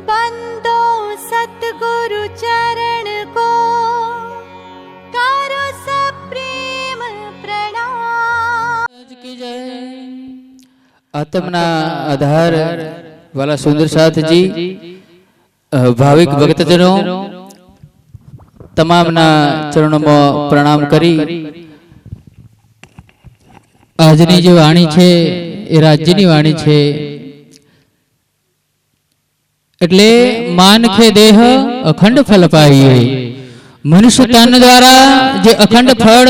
बंदो सतगुरु चरण को करो सप्रेम प्रणाम। आत्मना आधार वाला सुंदर साथ जी भाविक भक्तजनों तमामना चरणों में प्रणाम करी આજની જે વાણી છે એ રાજ્યની વાણી છે એટલે માનખે દેહ અખંડ ફળ પાઈએ મનુષ્ય તન દ્વારા જે અખંડ ફળ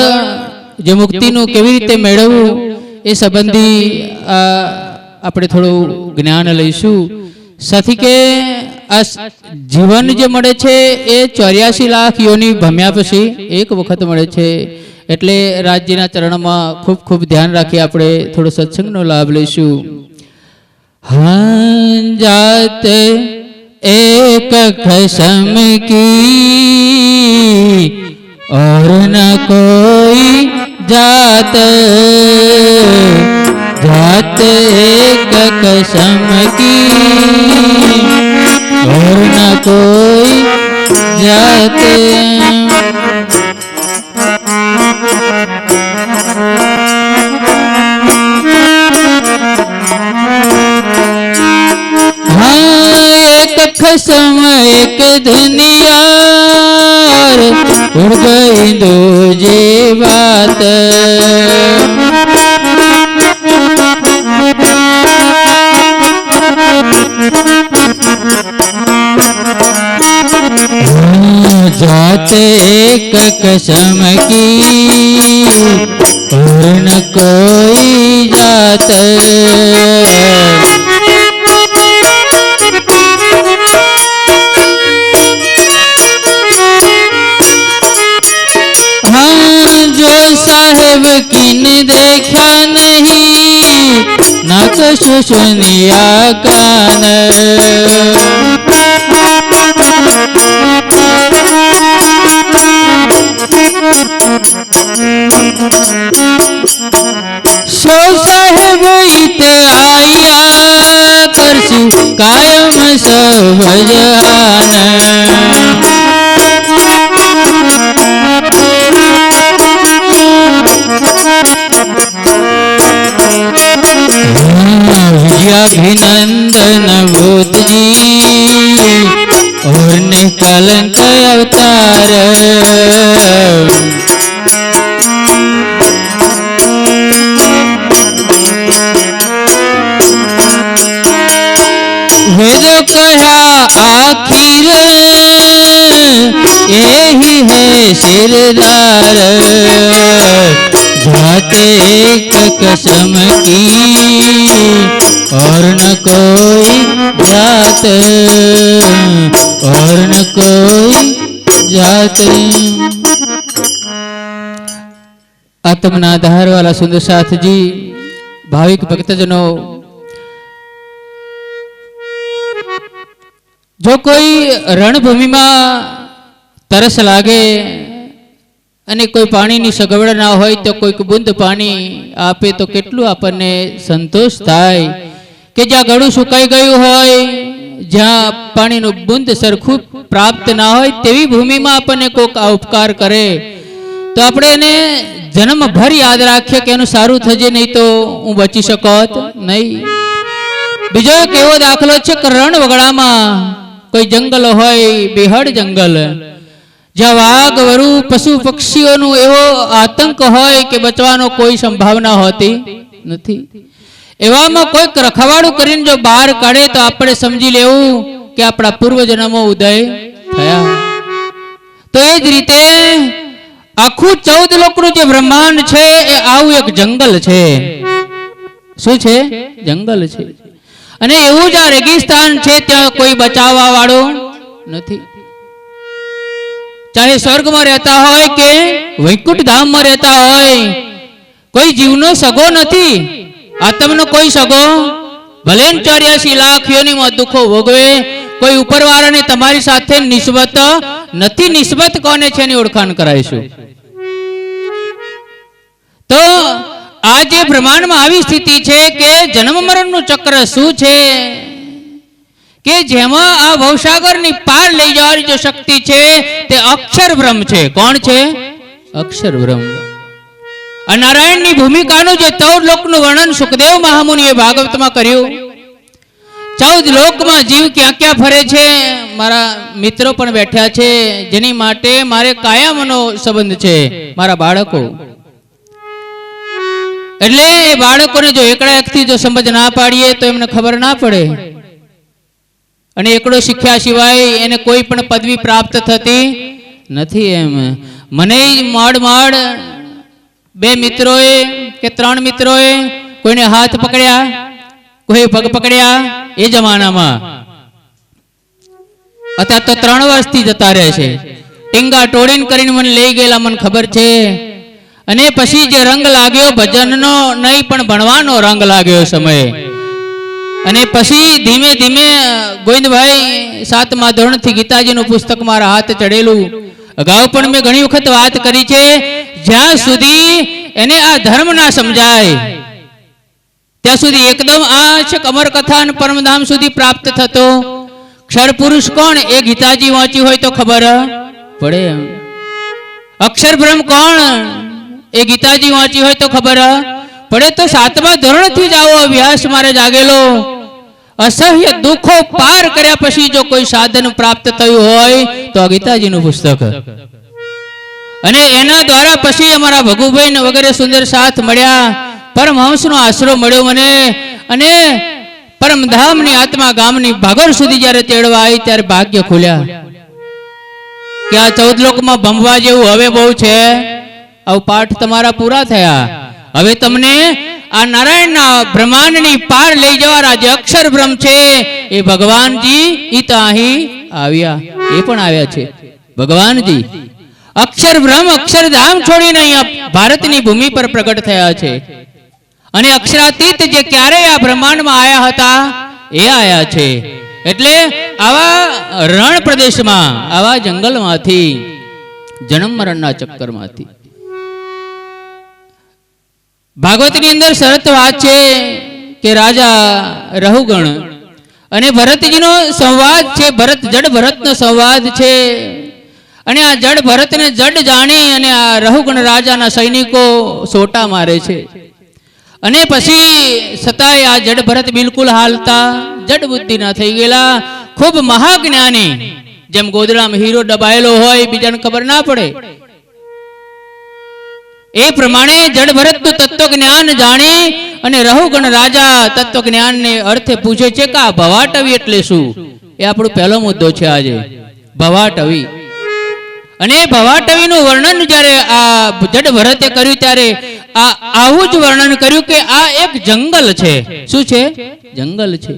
જે મુક્તિનું કેવી રીતે મેળવવું એ સંબંધી આપણે થોડું જ્ઞાન લઈશું સાથી કે આ જીવન જે મળે છે એ 84 લાખ યોની ભમ્યા પછી એક વખત મળે છે એટલે રાજ્યના ચરણમાં ખૂબ ખૂબ ધ્યાન રાખી આપણે થોડો સત્સંગનો લાભ લઈશું। હા જાત એક ખસમ કી और न कोई जात जात एक कसम की और न कोई जात कसम एक दुनिया उड़ गई दो जे बात जाते एक कसम की और न कोई जात साहेब किन देखा नहीं ना कछु सुनिया कान सो साहेब इत आया करसी कायम सब जहान अभिनंदन भूत जी और निकलंक अवतार वेद कहा आखिर यही है सिरदार जाते एक कसम की और न कोई जात और न कोई जात। आत्मना आधार वाला सुंदर साथ जी भाविक भक्तजनों जो कोई रणभूमि में तरस लागे અને કોઈ પાણીની સગવડ ના હોય તો કોઈક બુંદ પાણી આપે તો કેટલું આપણને સંતોષ થાય કે જ્યાં ગળું સુકાઈ ગયું હોય જ્યાં પાણીનું બુંદ સરખું પ્રાપ્ત ના હોય તેવી ભૂમિમાં આપણને કોઈક આ ઉપકાર કરે તો આપણે એને જન્મભર યાદ રાખીએ કે એનું સારું થજે નહીં તો હું બચી શકત નહીં। બીજો એક એવો દાખલો છે કે રણ વગડામાં કોઈ જંગલ હોય બેહડ જંગલ જ્યાં વાઘ વરુ પશુ પક્ષીઓનો એવો આતંક હોય કે બચવાનો કોઈ સંભાવના હોતી નથી એવામાં કોઈક રખવાડું કરીને જો બહાર કાઢે તો આપણે સમજી લેવું કે આપણા પૂર્વજન્મો ઉદય થયા। તો એ જ રીતે આખું 14 લોકનું જે બ્રહ્માંડ છે એ આવું એક જંગલ છે। શું છે? જંગલ છે અને એવું જ આ રેગિસ્તાન છે ત્યાં કોઈ બચાવવા વાળું નથી। चाहे स्वर्ग में रहता हो के वैकुंठ धाम में रहता हो कोई जीवनो सगो नहीं आत्मनो कोई सगो भले 84 लाख योनि में दुखो भोगवे कोई ऊपर वाला ने तमारी साथे निस्बत नहीं निस्बत कोने छे नी ओळखाण कराईशुं। तो आज ब्रह्मांड में आवी स्थिति है कि जन्म मरण नु चक्र शू है કે જેમાં આ ભવસાગરની પાર લઈ જવાની જે શક્તિ છે તે અક્ષર બ્રહ્મ છે. કોણ છે? અક્ષર બ્રહ્મ. આ નારાયણની ભૂમિકાનું જે 14 લોકનું વર્ણન સુખદેવ મહામુનિએ ભાગવતમાં કર્યું. 14 લોકમાં જીવ ક્યાં ક્યાં ફરે છે, મારા મિત્રો પણ બેઠા છે, જેની માટે મારે કાયમનો સંબંધ છે, મારા બાળકો. એટલે એ બાળકોને જો એકડા એકથી જો સમજ ના પાડીએ તો એમને ખબર ના પડે. અને એકડો શીખ્યા સિવાય એને કોઈ પણ પદવી પ્રાપ્ત થતી નથી. એમ મને માડ 2 મિત્રોએ કે 3 મિત્રોએ કોઈને હાથ પકડ્યા, કોઈ પગ પકડ્યા એ જમાનામાં. અત્યારે તો 3 વર્ષથી જતા રહે છે. ટીંગા ટોળીને કરીને મને લઈ ગયેલા, મને ખબર છે. અને પછી જે રંગ લાગ્યો ભજનનો નહીં પણ ભણવાનો રંગ લાગ્યો સમયે. અને પછી ધીમે ધીમે ગોવિંદભાઈ 7મા ધોરણથી ગીતાજીનું પુસ્તક મારા હાથ ચડેલું. અગાઉ પણ મેં ઘણી વખત વાત કરી છે, જ્યાં સુધી એને આ ધર્મ ના સમજાય ત્યાં સુધી એકદમ આ છે અમર કથા અને પરમધામ સુધી પ્રાપ્ત થતો. ક્ષર પુરુષ કોણ એ ગીતાજી વાંચી હોય તો ખબર પડે. અક્ષર બ્રહ્મ કોણ એ ગીતાજી વાંચી હોય તો ખબર પડે. તો 7મા ધોરણથી જ આવો અભ્યાસ મારે જાગેલો. અસહ્ય દુઃખો પાર કર્યા પછી જો કોઈ સાધન પ્રાપ્ત થયું હોય તો આ ગીતાજીનું પુસ્તક. અને એના દ્વારા પછી અમારા ભગુભાઈ વગેરે સુંદર સાથ મળ્યા, પરમહંસનો આશરો મળ્યો મને. અને પરમધામની આત્મા ગામની ભાગોળ સુધી જ્યારે તેડવા આવી ત્યારે ભાગ્ય ખુલ્યા કે આ 14 લોકમાં ભમવા જેવું હવે બહુ છે. આવું પાઠ તમારા પૂરા થયા. હવે તમને આ નારાયણના બ્રહ્માંડની પાર લઈ જવાના જે અક્ષર બ્રહ્મ છે એ ભગવાનજી ઈ તો અહીં આવ્યા, એ પણ આવ્યા છે ભગવાનજી. અક્ષર બ્રહ્મ અક્ષરધામ છોડીને અહીંયા ભારતની ભૂમિ પર પ્રગટ થયા છે. અને અક્ષરાતીત જે ક્યારેય આ બ્રહ્માંડમાં આયા હતા એ આયા છે. એટલે આવા રણ પ્રદેશમાં, આવા જંગલમાંથી, જન્મ મરણના ચક્કરમાંથી. ભાગવતની અંદર સરસ વાત છે કે રાજા રહુગણ અને ભરતજીનો સંવાદ છે. જડ ભરતનો સંવાદ છે. અને આ જડ ભરતને જડ જાણી અને આ રહુગણ રાજાના સૈનિકો સોટા મારે છે. અને પછી છતાંય આ જડ ભરત બિલકુલ હાલતા જડ બુદ્ધિના થઈ ગયેલા, ખૂબ મહાજ્ઞાની. જેમ ગોદડામાં હીરો દબાયેલો હોય બીજાને ખબર ના પડે, એ પ્રમાણે જડ ભરતનું તત્વજ્ઞાન જાણી અને રહુગણ રાજા તત્વજ્ઞાનને અર્થે પૂછે છે કે આ ભવાટવી એટલે શું? એ આપણો પહેલો મુદ્દો છે આજે, ભવાટવી. અને ભવાટવીનું વર્ણન જ્યારે આ જડ ભરતે કર્યું ત્યારે આવું જ વર્ણન કર્યું કે આ એક જંગલ છે. શું છે? જંગલ છે.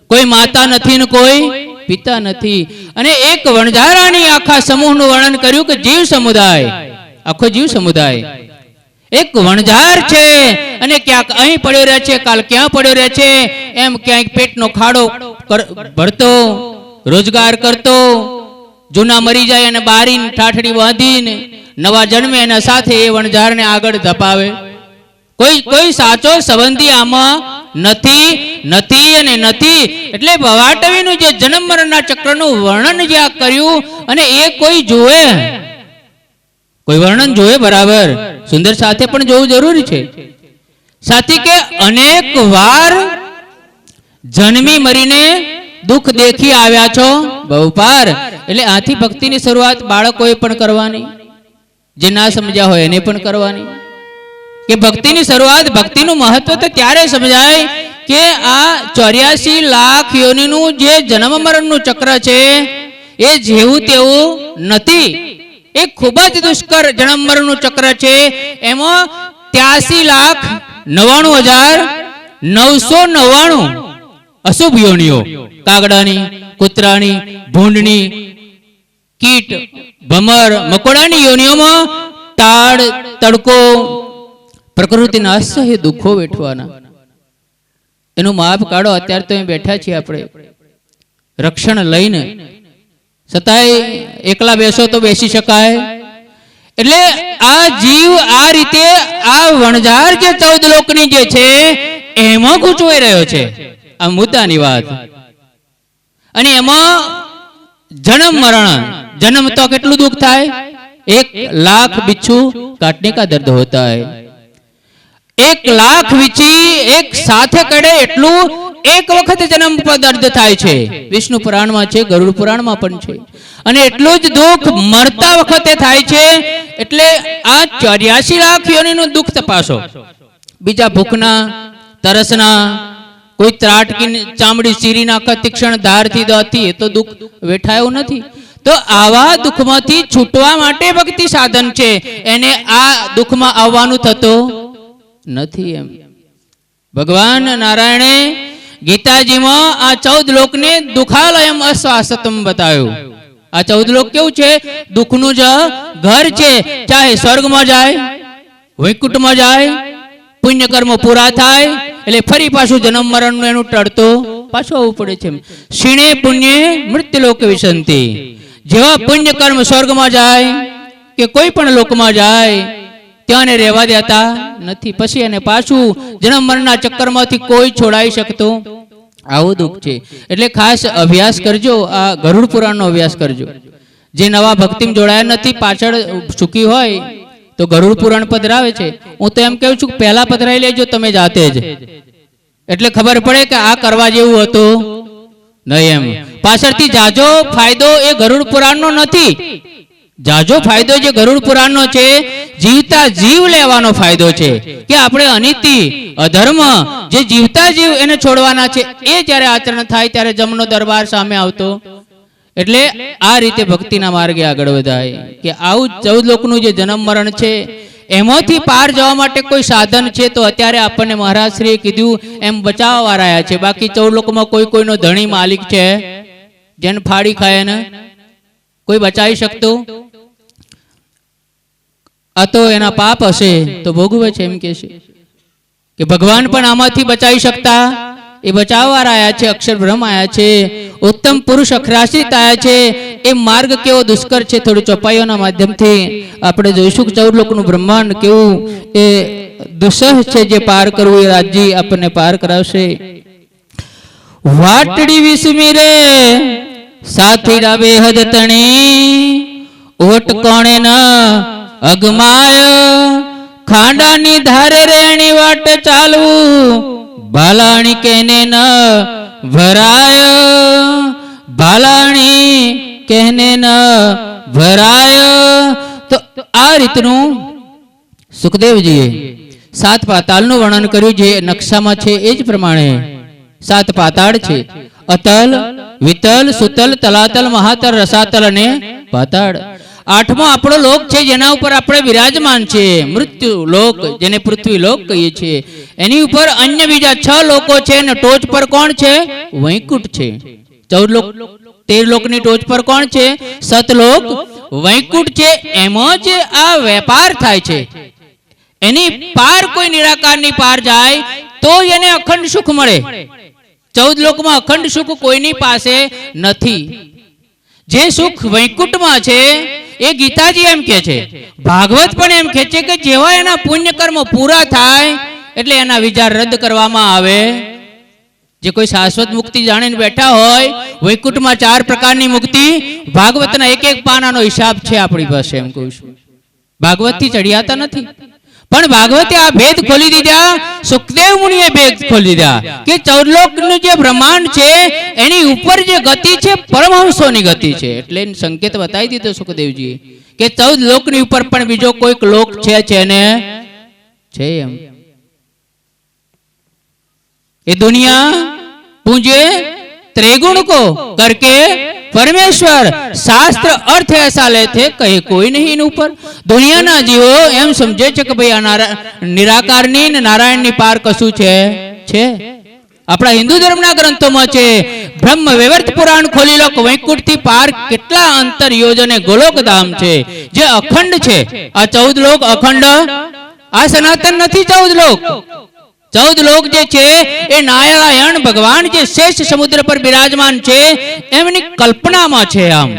કોઈ માતા નથી ને કોઈ પિતા નથી. અને એક વણઝારાની આખા સમૂહનું વર્ણન કર્યું કે જીવ સમુદાય, આખો જીવ સમુદાય એક વણઝાર છે. અને ક્યાંક અહીં પડ્યો રહે છે, કાલ ક્યાં પડ્યો રહે છે, એમ ક્યાંક પેટનો ખાડો ભરતો, રોજગાર કરતો, જૂના મરી જાય અને બારીને ઠાઠડી બાંધીને નવા જન્મે એના સાથે એ વણઝારને આગળ ધપાવે. કોઈ સાચો સંબંધી આમાં નથી અને નથી. એટલે ભવાટવીનું જે જન્મ મરણના ચક્રનું વર્ણન જે આ કર્યું, અને એ કોઈ જોવે, કોઈ વર્ણન જોવે બરાબર, સુંદર સાથે પણ જોવું જરૂરી છે. સાથી કે અનેક વાર જન્મી મરીને દુઃખ દેખી આવ્યા છો બહુપાર. એટલે આથી ભક્તિની શરૂઆત બાળકોએ પણ કરવાની, જે ના સમજ્યા હોય એને પણ કરવાની. કે ભક્તિની શરૂઆત, ભક્તિનું મહત્વ તો ત્યારે સમજાય કે આ 84 લાખ યોનિનું જે જન્મ મરણનું ચક્ર છે એ જેવું તેવું નથી. એ ખૂબ જ દુષ્કર જન્મ મરણનું ચક્ર છે. એમાં 83,99,999 અશુભ યોનિઓ, કાગડાની, કૂતરાની, ભૂંડની, કીટ, ભમર, મકોડાની યોનિઓમાં તાડ, તડકો, પ્રકૃતિના અસહ્ય દુઃખો વેઠવાના. એનું માપ કાઢો. અત્યારે તો બેઠા છીએ આપણે રક્ષણ લઈને, છતાંય એકલા બેસો તો બેસી શકાય. એટલે આ જીવ આ રીતે આ વણઝાર જે 14 લોકની જે છે એમાં ગૂંચવાઈ રહ્યો છે. આ મુદ્દાની વાત. અને એમાં जन्म मरण जन्म तो કેટલું દુઃખ થાય 1,00,000 बिच्छू काटने का दर्द होता है 1,00,000 વીંછી એક સાથે કડે એટલું એક વખત જન્મ પર દર્દ થાય છે વિષ્ણુ પુરાણમાં છે ગરુડ પુરાણમાં પણ છે અને એટલું જ દુઃખ મરતા વખતે થાય છે એટલે આ 84 લાખ યોનિનું દુઃખ તપાસો બીજા ભૂખના તરસના કોઈ ત્રાટકી ચામડી ચીરી નાખા તીક્ષ્ણ ધારથી દાથી એ તો દુઃખ વેઠાયું નથી તો આવા દુઃખમાંથી છૂટવા માટે ભક્તિ સાધન છે એને આ દુઃખમાં આવવાનું થતો નથી એમ ભગવાન નારાયણે ગીતાજીમાં આ 14 લોકને દુઃખાલયમ અશ્વાસતમ બતાવ્યું આ 14 લોક કેવું છે દુઃખનું જ ઘર છે ચાહે સ્વર્ગમાં જાય વૈકુંઠમાં જાય પુણ્ય કર્મ પૂરા થાય એટલે ફરી પાછું જન્મ મરણનું એનું ટળતો પાછું આવવું પડે છે ક્ષીણે પુણ્યે મૃત્યુલોક વિશંતિ જેવા પુણ્ય કર્મ સ્વર્ગમાં જાય કે કોઈ પણ લોકમાં જાય ત્યાં રહેવા દેતા નથી પછી એને પાછું જન્મ મરણના ચક્કરમાંથી કોઈ છોડાઈ શકતો આવું દુઃખ છે એટલે ખાસ અભ્યાસ કરજો આ ગરુડ પુરાણનો અભ્યાસ કરજો જે નવા ભક્તિમાં જોડાયા નથી પાછળ ચૂકી હોય તો ગરુડ પુરાણ પધરાવે છે હું તો એમ કહું છું કે પહેલા પધરાઈ લેજો તમે જાતે જ એટલે ખબર પડે કે આ કરવા જેવું હતું નહીં એમ પાછળથી જાજો ફાયદો એ ગરુડ પુરાણનો નથી જાજો ફાયદો જે ગરુડ પુરાણનો છે જીવતા જીવ લેવાનો ફાયદો છે કે આપણે અનિતિ અધર્મ જે જીવતા જીવ એને છોડવાના છે એ જ્યારે આચરણ થાય ત્યારે જમનો દરબાર સામે આવતો એટલે આ રીતે ભક્તિના માર્ગે આગળ વધાય કે આવું 14 લોકનું જે જન્મ મરણ છે એમાંથી પાર જવા માટે કોઈ સાધન છે તો અત્યારે આપણને મહારાજશ્રીએ કીધું એમ બચાવવા રહ્યા છે બાકી 14 લોકમાં કોઈ કોઈનો ધણી માલિક છે જેને ફાડી ખાય ને કોઈ બચાવી શકતું આ તો એના પાપ હશે તો ભોગવે છે એમ કે ભગવાન પણ આમાંથી બચાવી શકતા એ બચાવવા આવ્યા છે અક્ષર બ્રહ્મ આવ્યા છે ઉત્તમ પુરુષ અખરાશ્રિત આવ્યા છે એ માર્ગ કેવો દુષ્કર છે થોડી ચોપાઈઓના માધ્યમથી આપણે જોઈશું કે 14 લોકનું બ્રહ્માંડ કેવું એ દુસ્સહ છે જે પાર કરવું એ રાજજી આપણને પાર કરાવશે વાટડી વિસમીરે સાથી રાબે હદ તણી ઓટ કોણે ન અગમાય ખાંડાની ધારે રેણી વાટ ચાલવું ભાલાણી કેને ન ભરાય ભાલાણી કેને ન ભરાય તો આ રીતનું સુખદેવજીએ 7 પાતાળનું વર્ણન કર્યું જે નકશામાં છે એ જ પ્રમાણે 7 પાતાળ છે અતલ વિતલ સુતલ તલાતલ મહાતલ રસાતલ અને પાતાળ 8મો આપણો લોક છે જેના ઉપર આપણે વિરાજમાન છે મૃત્યુ લોક જેને પૃથ્વી લોક કહીએ છીએ એની ઉપર અન્ય બીજા 6 લોકો છે અને ટોચ પર કોણ છે વૈકુંઠ છે 14 લોક 13 લોકની ટોચ પર કોણ છે સતલોક વૈકુંઠ છે એમાં જે આ વેપાર થાય છે એની પાર કોઈ નિરાકારની પાર જાય તો એને અખંડ સુખ મળે 14 લોકમાં અખંડ સુખ કોઈની પાસે નથી જે સુખ વૈકુંઠમાં છે એ ગીતાજી એમ કહે છે ભાગવત પણ એમ કહે છે કે જેવા એના પુણ્ય કર્મ પૂરા થાય એટલે એના વિચાર રદ કરવામાં આવે જે કોઈ શાશ્વત મુક્તિ જાણીને બેઠા હોય વૈકુંઠમાં 4 પ્રકારની મુક્તિ ભાગવતના એક પાનાનો હિસાબ છે આપણી પાસે એમ કહું છું ભાગવતથી ચડિયાતા નથી પણ ભાગવતે આ ભેદ ખોલી દીધા સુખદેવ મુનિએ ભેદ ખોલી દીધા કે 14 લોકનું જે બ્રહ્માંડ છે એની ઉપર જે ગતિ છે પરમહંસોની ગતિ છે એટલે સંકેત બતાવી દીધો સુખદેવજી કે 14 લોકની ઉપર પણ બીજો કોઈક લોક છે ને છે એમ ये दुनिया पूजे त्रिगुण को करके परमेश्वर शास्त्र अर्थ ऐसा लेते कहे कोई नहीं इन ऊपर दुनिया ना जीवो एम समझे छे कि भाई निराकारनी ने नारायणनी पार कशु छे अपना हिंदू धर्मना ग्रंथों छे ब्रह्म वैवर्त पुराण खोली लो वैकुंठ थी पार केटला अंतर योजने गोलोक धाम छे जे अखंड छे आ 14 लोक अखंड आ सनातन नहीं 14 लोक 14 लोक जे छे ए नारायण भगवान जे शेष समुद्र पर विराजमान छे एमनी कल्पना में छे आम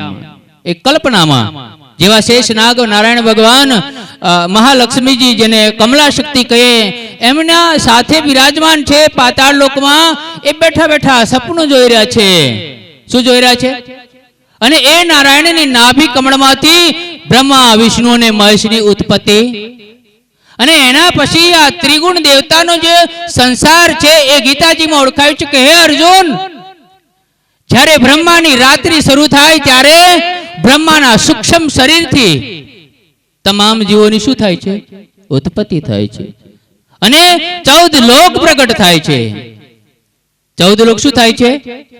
एक कल्पना में जेवा शेष नाग नारायण भगवान महालक्ष्मी जी जेने कमला शक्ति कहे एमना साथे विराजमान छे पाताल लोक में ए बैठा बैठा सपनु जोई रह्या छे શું જોઈ રહ્યા છે? અને એ નારાયણની નાભી કમળમાંથી બ્રહ્મા વિષ્ણુ અને મહેશની ઉત્પત્તિ, અને એના પછી આ ત્રિગુણ દેવતાનો જે સંસાર છે એ ગીતાજીમાં ઓળખાયું છે કે હે અર્જુન, જ્યારે બ્રહ્માની રાત્રિ શરૂ થાય ત્યારે બ્રહ્માના સૂક્ષ્મ શરીરથી તમામ જીવોની શું થાય છે? ઉત્પત્તિ થાય છે. અને 14 લોક પ્રગટ થાય છે. 14 લોક શું થાય છે?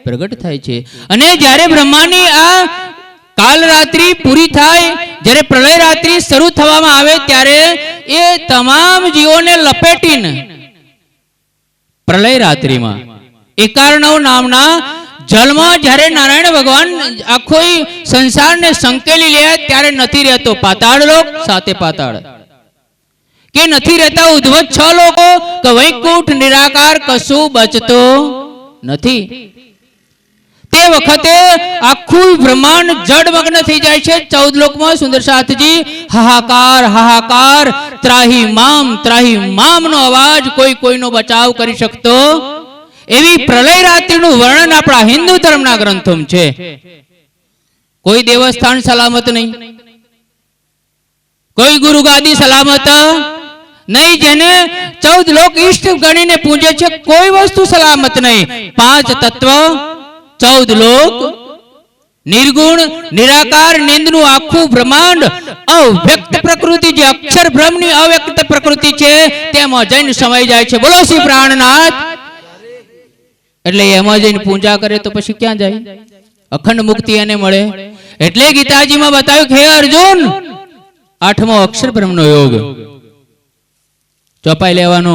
પ્રગટ થાય છે. અને જ્યારે બ્રહ્માની આ કાલ રાત્રિ પૂરી થાય, જ્યારે પ્રલય રાત્રિ શરૂ થવામાં આવે ત્યારે એ તમામ જીવોને લપેટીને પ્રલય રાત્રિમાં એકાર્ણવ નામના જલમાં જ્યારે નારાયણ ભગવાન આખો સંસારને સંકેલી લે ત્યારે નથી રહેતો પાતાળ લોક સાથે પાતાળ, કે નથી રહેતા ઉદ્ધત 6 લોકો, કે વૈકુંઠ નિરાકાર કશું બચતો નથી. તે વખતે આખું બ્રહ્માંડ જડમગ્ન થઈ જાય છે. 14 લોકમાં સુંદર સાથજી હાહાકાર હાહાકાર, ત્રાહી મામ નો અવાજ, કોઈ કોઈનો બચાવ કરી શકતો, એવી પ્રલય રાત્રિનું વર્ણન આપણા હિન્દુ ધર્મના ગ્રંથોમાં છે. કોઈ દેવસ્થાન સલામત નહીં, કોઈ ગુરુ ગાદી સલામત નહીં, જેને 14 લોક ઈષ્ટ ગણીને પૂજે છે કોઈ વસ્તુ સલામત નહીં. 5 તત્વ, 14 લોક, નિર્ગુણ નિરાકાર નિંદનું આખું બ્રહ્માંડ, અવ્યક્ત પ્રકૃતિ જે અક્ષર બ્રહ્મની અવ્યક્ત પ્રકૃતિ છે તેમાં જઈને સમાઈ જાય છે. બોલો શ્રી પ્રાણનાથ. એટલે એમાં જઈને પૂજા કરે તો પછી ક્યાં જાય? અખંડ મુક્તિ એને મળે. એટલે ગીતાજીમાં બતાવ્યું કે હે અર્જુન, 8મો અક્ષર બ્રહ્મનો યોગ ચોપાઈ લેવાનો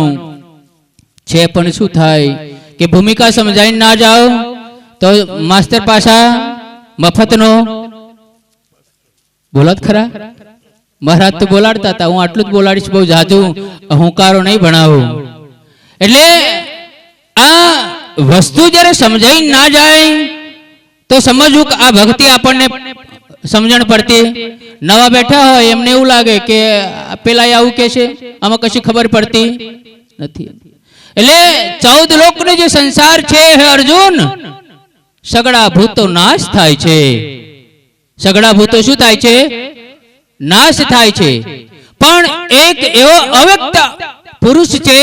છે. પણ શું થાય કે ભૂમિકા સમજાઈને ના જાઓ તો માસ્ટર પાછા મફતનો બોલત ખરા. મહારાજ તો બોલાડતા હતા, હું આટલું જ બોલાડીશ, બહુ જાજુ અહંકારો નહીં ભણાવું. એટલે આ વસ્તુ જ્યારે સમજાઈ ના જાય તો સમજવું કે આ ભક્તિ આપણને સમજણ પડતી. નવા બેઠા હોય એમને એવું લાગે કે પેલા આવું કે છે, આમાં કશી ખબર પડતી નથી. એટલે 14 લોકનો જે સંસાર છે હે અર્જુન, સગડા ભૂતો નાશ થાય છે. સગડા ભૂતો શું થાય છે? નાશ થાય છે. પણ એક એવો અવ્યક્ત પુરુષ છે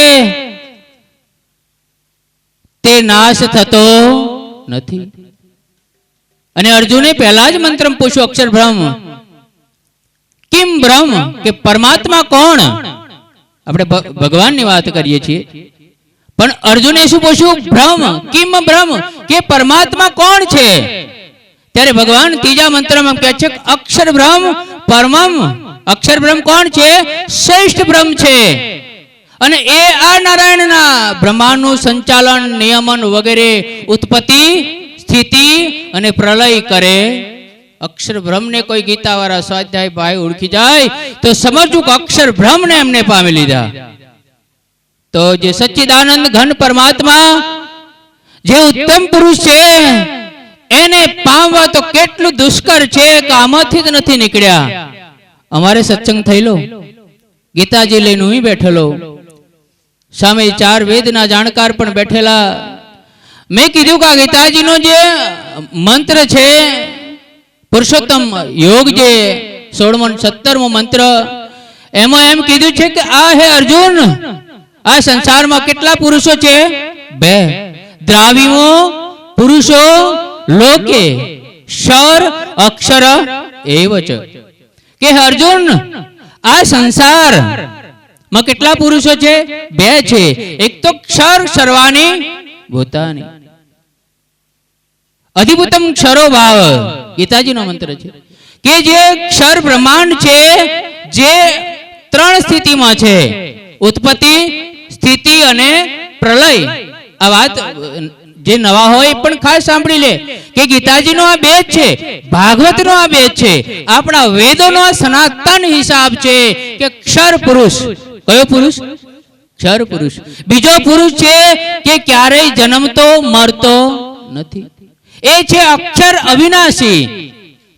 તે નાશ થતો નથી. અને અર્જુને પહેલા જ મંત્ર પૂછ્યું અક્ષર બ્રહ્મ કિમ બ્રહ્મ, કે પરમાત્મા કોણ? આપણે ભગવાનની વાત કરીએ છીએ, પણ અર્જુને શું પૂછ્યું? બ્રહ્મ કિમ બ્રહ્મ, કે પરમાત્મા કોણ છે? ત્યારે ભગવાન ત્રીજા મંત્રમાં કહે છે અક્ષર બ્રહ્મ પરમમ. અક્ષર બ્રહ્મ કોણ છે? શ્રેષ્ઠ બ્રહ્મ છે. અને એ આ નારાયણના બ્રહ્માંડનું સંચાલન, નિયમન વગેરે, ઉત્પત્તિ, સ્થિતિ અને પ્રલય કરે. અક્ષર બ્રહ્મને કોઈ ગીતાવાળા સ્વાધ્યાય ભાઈ ઓળખી જાય તો સમજવું કે અક્ષર બ્રહ્મને એમને પામી લીધા. તો જે સચ્ચિદાનંદ ઘન પરમાત્મા, જે ઉત્તમ પુરુષ છે, એને પામવા તો કેટલું દુષ્કર છે કે આમાંથી જ નથી નીકળ્યા. અમારે સત્સંગ થયેલો, ગીતાજી લઈને હું બેઠેલો, સામે 4 વેદના જાણકાર પણ બેઠેલા. મેં કીધું કે આ ગીતાજીનો જે મંત્ર છે પુરુષોત્તમ યોગ, જે 16મો 17મો મંત્ર, એમાં એમ કીધું છે કે આ હે અર્જુન, આ સંસારમાં કેટલા પુરુષો છે? 2. દ્રાવિમો પુરુષો લોકે ક્ષર અક્ષર એવચ, કે અર્જુન આ સંસાર માં કેટલા પુરુષો છે? 2 છે. એક તો ક્ષર સર્વાની ભૂતાની, અધિભૂતમ ક્ષરો ભાવ, ગીતાજીનો મંત્ર છે કે જે ક્ષર બ્રહ્માંડ છે, જે 3 સ્થિતિમાં છે, ઉત્પત્તિ, સ્થિતિ અને પ્રલય. આ વાત જે નવા હોય પણ ખાસ સાંભળી લે કે ગીતાજીનો આ 2 જ છે, ભાગવતનો આ 2 જ છે, આપણા વેદોનો સનાતન હિસાબ છે કે ક્ષર પુરુષ. કયો પુરુષ? ક્ષર પુરુષ. બીજો પુરુષ છે કે ક્યારેય જન્મતો મરતો નથી, એ છે અક્ષર અવિનાશી.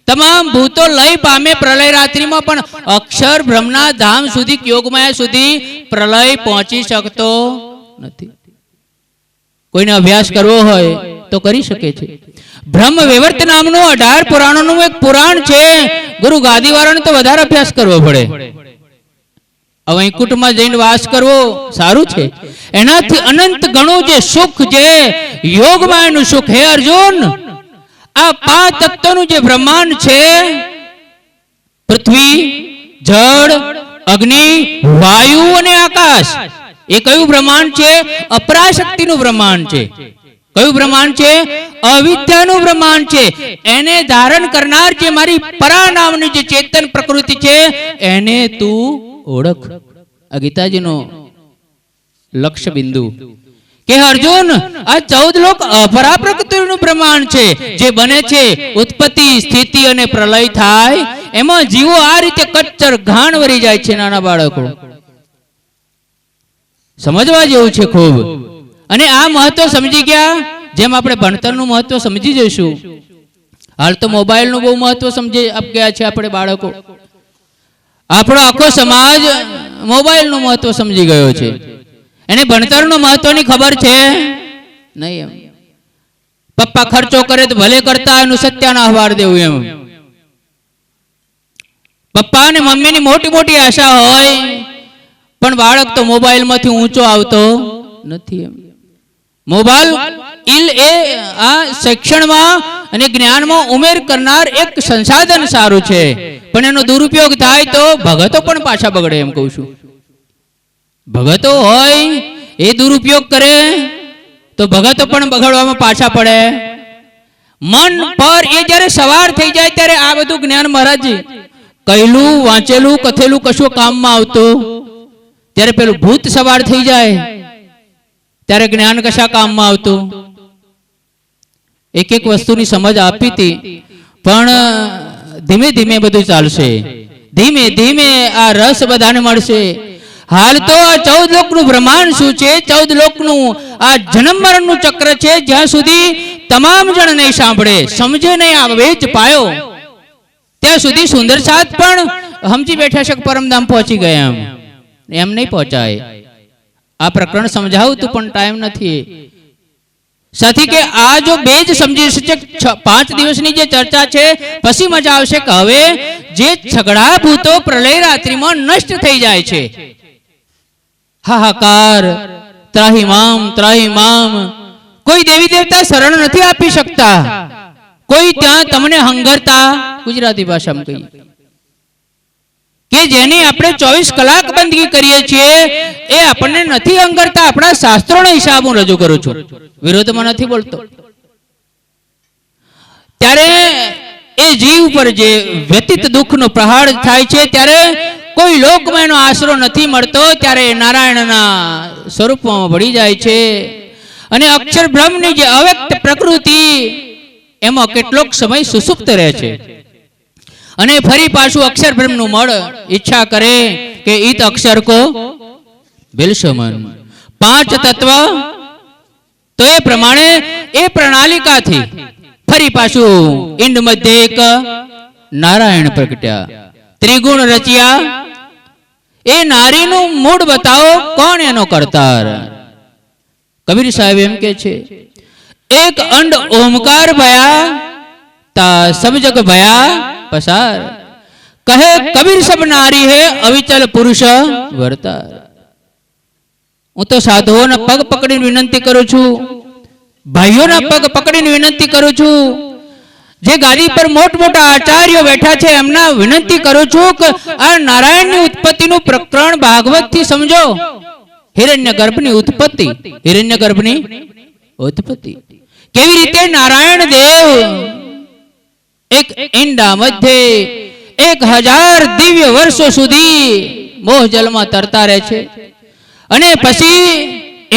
તમામ ભૂતો લય પામે પ્રલય રાત્રિમાં, પણ અક્ષર બ્રહ્મના ધામ સુધી, યોગમાયા સુધી પ્રલય પહોંચી શકતો નથી. કોઈને અભ્યાસ કરવો હોય તો કરી શકે છે. બ્રહ્મ વૈવર્ત નામનું 18 પુરાણોનું એક પુરાણ છે. ગુરુ ગાદીવાળાને તો વધારે અભ્યાસ કરવો પડે. વૈકુંઠમાં જઈને વાસ કરવો સારું છે, એનાથી અનંત ગણું જે સુખ છે યોગમાં એનું સુખ. હે અર્જુન, આ 5 તત્વોનું જે બ્રહ્માંડ છે, પૃથ્વી, જળ, અગ્નિ, વાયુ અને આકાશ, એ કયું બ્રહ્માંડ છે? અપરાશક્તિનું બ્રહ્માંડ છે. કયું બ્રહ્માંડ છે? અવિદ્યાનું બ્રહ્માંડ છે. એને ધારણ કરનાર જે મારી પરા નામની જે ચેતન પ્રકૃતિ છે, એને તું ઓળખ. આ ગીતાજીનો લક્ષ્ય બિંદુ કે અર્જુન, આ 14 લોક અપરા પ્રકૃતિનું બ્રહ્માંડ છે, જે બને છે ઉત્પત્તિ, સ્થિતિ અને પ્રલય થાય. એમાં જીવો આ રીતે કચ્ચર ઘાણ વરી જાય છે. નાના બાળકો સમજવા જેવું છે ખૂબ. અને આ મહત્વ સમજી ગયા જેમ આપણે ભણતરનું મહત્વ સમજી જઈશું. હાલ તો મોબાઈલનું બહુ મહત્વ સમજી ગયા છે આપણે બાળકો. આપણો આખો સમાજ મોબાઈલનું મહત્વ સમજી ગયો છે. એને ભણતરનું મહત્વની ખબર છે નહીં. એમ પપ્પા ખર્ચો કરે તો ભલે કરતા એનું સત્યાના અહવાર દેવું. એમ પપ્પા અને મમ્મીની મોટી મોટી આશા હોય, પણ બાળક તો મોબાઈલમાંથી ઊંચો આવતો નથી. એમ મોબાઈલ એ આ શિક્ષણમાં અને જ્ઞાનમાં ઉમેર કરનાર એક સંસાધન સારું છે, પણ એનો દુરુપયોગ થાય તો ભગતો પણ પાછા બગડે. એમ કહું છું, ભગતો હોય એ દુરુપયોગ કરે તો ભગતો પણ બગડવામાં પાછા પડે. મન પર એ જ્યારે સવાર થઈ જાય ત્યારે આ બધું જ્ઞાન મહારાજ કહેલું, વાંચેલું, કથેલું કશું કામમાં આવતું. ત્યારે પેલું ભૂત સવાર થઈ જાય ત્યારે જ્ઞાન કશા કામમાં આવતું. એક એક વસ્તુની સમજ આપી હતી, પણ ધીમે ધીમે બધું ચાલશે. ધીમે ધીમે આ રસ બધાને મળશે. હાલ તો આ 14 લોકનું બ્રહ્માંડ શું છે, 14 લોકનું આ જન્મ મરણનું ચક્ર છે, જ્યાં સુધી તમામ જણ નહીં સાંભળે, સમજે નહીં, આ વેચ પાયો, ત્યાં સુધી સુંદર સાથ પણ સમજી બેઠા છે પરમધામ પહોંચી ગયા. એમ નહીં પહોંચાય. આ પ્રકરણ સમજાવતું પણ ટાઈમ નથી. સાથી કે આ જો બે જ સમજી શકે, 5 દિવસની જે ચર્ચા છે પછી મજા આવશે કે હવે જે છગડા ભૂતો પ્રલય રાત્રિમાં નષ્ટ થઈ જાય છે. હાહાકાર, ત્રાહિમામ ત્રાહિમામ, કોઈ દેવી દેવતા શરણ નથી આપી શકતા. કોઈ ત્યાં તમને હંગરતા, ગુજરાતી ભાષામાં કહીએ કે જેની આપણે 24 કલાક બંદગી કરીએ છીએ એ આપણને નથી હંગરતા. આપણા શાસ્ત્રોના હિસાબ હું રજૂ કરું છું, વિરોધમાં નથી બોલતો. ત્યારે એ જીવ પર જે વ્યતીત દુઃખનો પ્રહાર થાય છે, ત્યારે કોઈ લોકમાં એનો આશરો નથી મળતો, ત્યારે નારાયણના સ્વરૂપમાં ભળી જાય છે. અને અક્ષર બ્રહ્મની જે અવ્યક્ત પ્રકૃતિ એમાં કેટલોક સમય સુસુપ્ત રહે છે. અને ફરી પાછું અક્ષર બ્રહ્મનું મળ ઈચ્છા કરે કે ઈત અક્ષર કો બિલસમન. 5 તત્વ તો એ પ્રમાણે એ પ્રણાલિકાથી ફરી પાછું ઇન્દ મધ્ય એક નારાયણ પ્રગટ્યા, ત્રિગુણ રચ્યા. એ નારીનું મૂળ બતાવો, કોણ એનો કરતાર? કબીર સાહેબ એમ કે છે, એક અંડ ઓમકાર ભયા તા સબ જગ ભયા પસાર, કહે કબીર સબ નારી હે અવિચલ પુરુષ વર્તાર. હું તો સાધુઓના પગ પકડીને વિનંતી કરું છું, ભાઈઓના પગ પકડીને વિનંતી કરું છું, જે ગાદી પર મોટા આચાર્યો બેઠા છે એમના વિનંતી કરું છું કે આ નારાયણની ઉત્પત્તિનું પ્રકરણ ભાગવત થી સમજો. હિરણ્ય ગર્ભની ઉત્પત્તિ, હિરણ્ય ગર્ભની ઉત્પત્તિ, કેવી રીતે નારાયણ દેવ એક ઈંડા મધ્યે 1000 દિવ્ય વર્ષો સુધી મોહ જલમાં તરતા રહે છે. અને પછી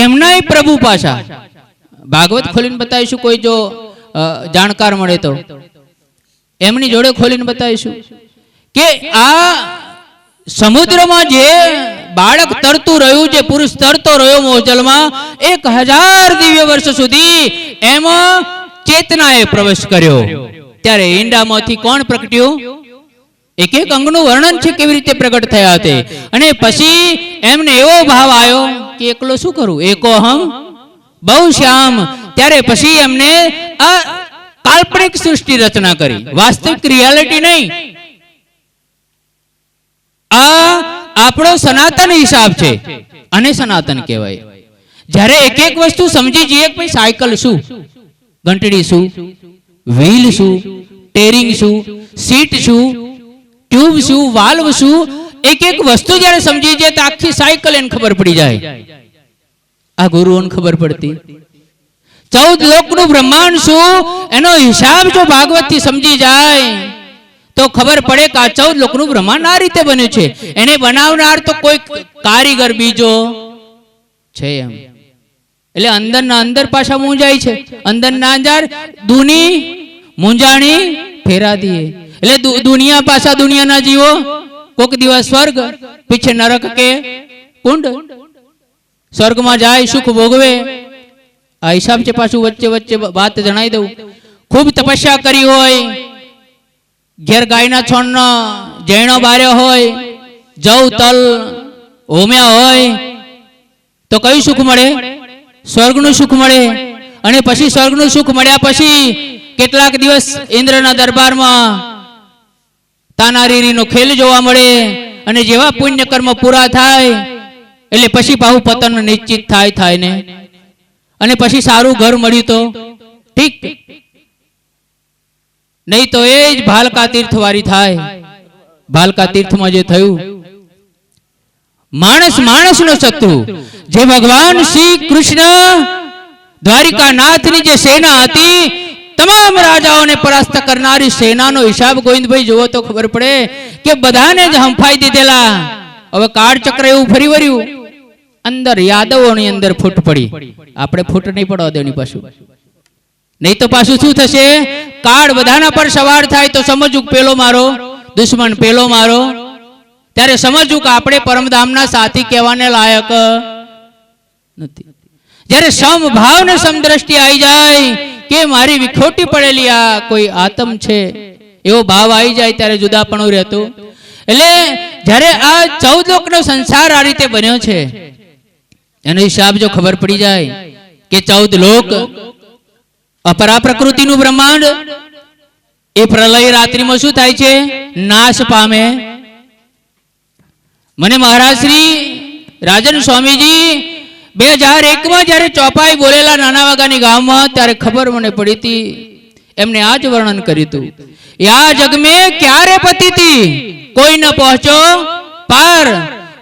એમનાય પ્રભુ પાછા ભાગવત ખોલીને બતાવીશું, કોઈ જો જાણકાર મળે તો એમની જોડે ખોલીને બતાવીશું કે આ સમુદ્રમાં જે બાળક તરતું રહ્યું, જે પુરુષ તરતો રહ્યો મોહજલમાં 1000 દિવ્ય વર્ષ સુધી, એમાં ચેતનાએ પ્રવેશ કર્યો. ત્યારે ઈંડામાંથી કોણ પ્રગટ્યું? એક એક અંગનું વર્ણન છે કેવી રીતે પ્રગટ થયા તે. અને પછી એમને એવો ભાવ આવ્યો કે એકલો શું કરું, એકો હમ બહુ શ્યામ. ત્યારે પછી એમને આ કાલ્પનિક સૃષ્ટિ રચના કરી, વાસ્તવિક રિયાલિટી નહીં. આ આપણો સનાતન હિસાબ છે, અને સનાતન કહેવાય. જ્યારે એક એક વસ્તુ સમજી જઈએ કે ભાઈ સાયકલ શું, ઘંટડી શું, વ્હીલ શું, ટેરિંગ શું, સીટ શું, ટ્યુબ શું, વાલ્વ શું, એક એક વસ્તુ જ્યારે સમજી જાય તો આખી સાયકલ એને ખબર પડી જાય. આ ગુરુઓને ખબર પડતી. 14 લોકનું બ્રહ્માંડ શું એનો હિસાબ જો ભાગવત થી સમજી જાય તો ખબર પડે કે આ 14 લોકનું બ્રહ્માંડ આ રીતે બન્યું છે. એને બનાવનાર તો કોઈ કારીગર બીજો છે એમ. એટલે અંદરના અંદર પાછા મૂંઝાય છે, અંદરના અંદર દુની મૂંઝાણી ફેરા દીએ. એટલે દુનિયા પાછા દુનિયાના જીવો, કોક દિવસ સ્વર્ગ, પીછે નરક કે કુંડ. સ્વર્ગમાં જાય, સુખ ભોગવે. આ હિસાબ છે. પાછું વચ્ચે વચ્ચે વાત જણાવી દઉં. ખૂબ તપસ્યા કરી હોય, ઘેર ગાયના છોડનો જૈણો બાર્યો હોય, જવ તલ હોમ્યા હોય, તો કયું સુખ મળે? સ્વર્ગનું સુખ મળે. અને પછી સ્વર્ગનું સુખ મળ્યા પછી કેટલાક દિવસ ઇન્દ્રના દરબારમાં તાનારીરીનો ખેલ જોવા મળે. અને જેવા પુણ્ય કર્મ પૂરા થાય એટલે પછી પાછું પતન નિશ્ચિત થાય ને. અને પછી સારું ઘર મળ્યું તો ઠીક, નહીં તો એ જ ભાલકા તીર્થ વાળી થાય. ભાલકા તીર્થમાં જે થયું, માણસ માણસનો શત્રુ. જે ભગવાન શ્રી કૃષ્ણ દ્વારિકાનાથની જે સેના હતી, તમામ રાજાઓને પરાસ્ત કરનારી સેનાનો હિસાબ ગોવિંદભાઈ જુઓ તો ખબર પડે કે બધાને જ હંફાઈ દીધેલા. હવે કાળચક્ર એવું ફરી વર્યું, અંદર યાદવોની અંદર ફૂટ પડી. આપણે ફૂટ નહીં પડવા દેવાની પાછું, નહીં તો પાછું શું થશે? કાળ બધાના પર સવાર થાય તો સમજવું પેલો મારો દુશ્મન, પેલો મારો. ત્યારે સમજવું કે આપણે પરમધામના સાથી કહેવાને લાયક નથી. જ્યારે સમભાવ ને સમદ્રષ્ટિ આવી જાય કે મારી વિખોટી પડેલી આ કોઈ આત્મ છે એવો ભાવ આવી જાય ત્યારે જુદાપણું રહેતું. એટલે જ્યારે આ 14 લોકનો સંસાર આ રીતે બન્યો છે એનો હિસાબ જો ખબર પડી જાય કે 14 લોક અપરા પ્રકૃતિનું બ્રહ્માંડ એ પ્રલય રાત્રિમાં શું થાય છે? નાશ પામે. મને મહારાજ શ્રી રાજન સ્વામીજી 2001માં જયારે ચોપાઈ બોલેલા નાના વાગાની ગામમાં ત્યારે ખબર મને પડી હતી. એમને આ જ વર્ણન કર્યું હતું. યા જગ में ક્યારે પતી તી કોઈ ન પહોંચો પાર,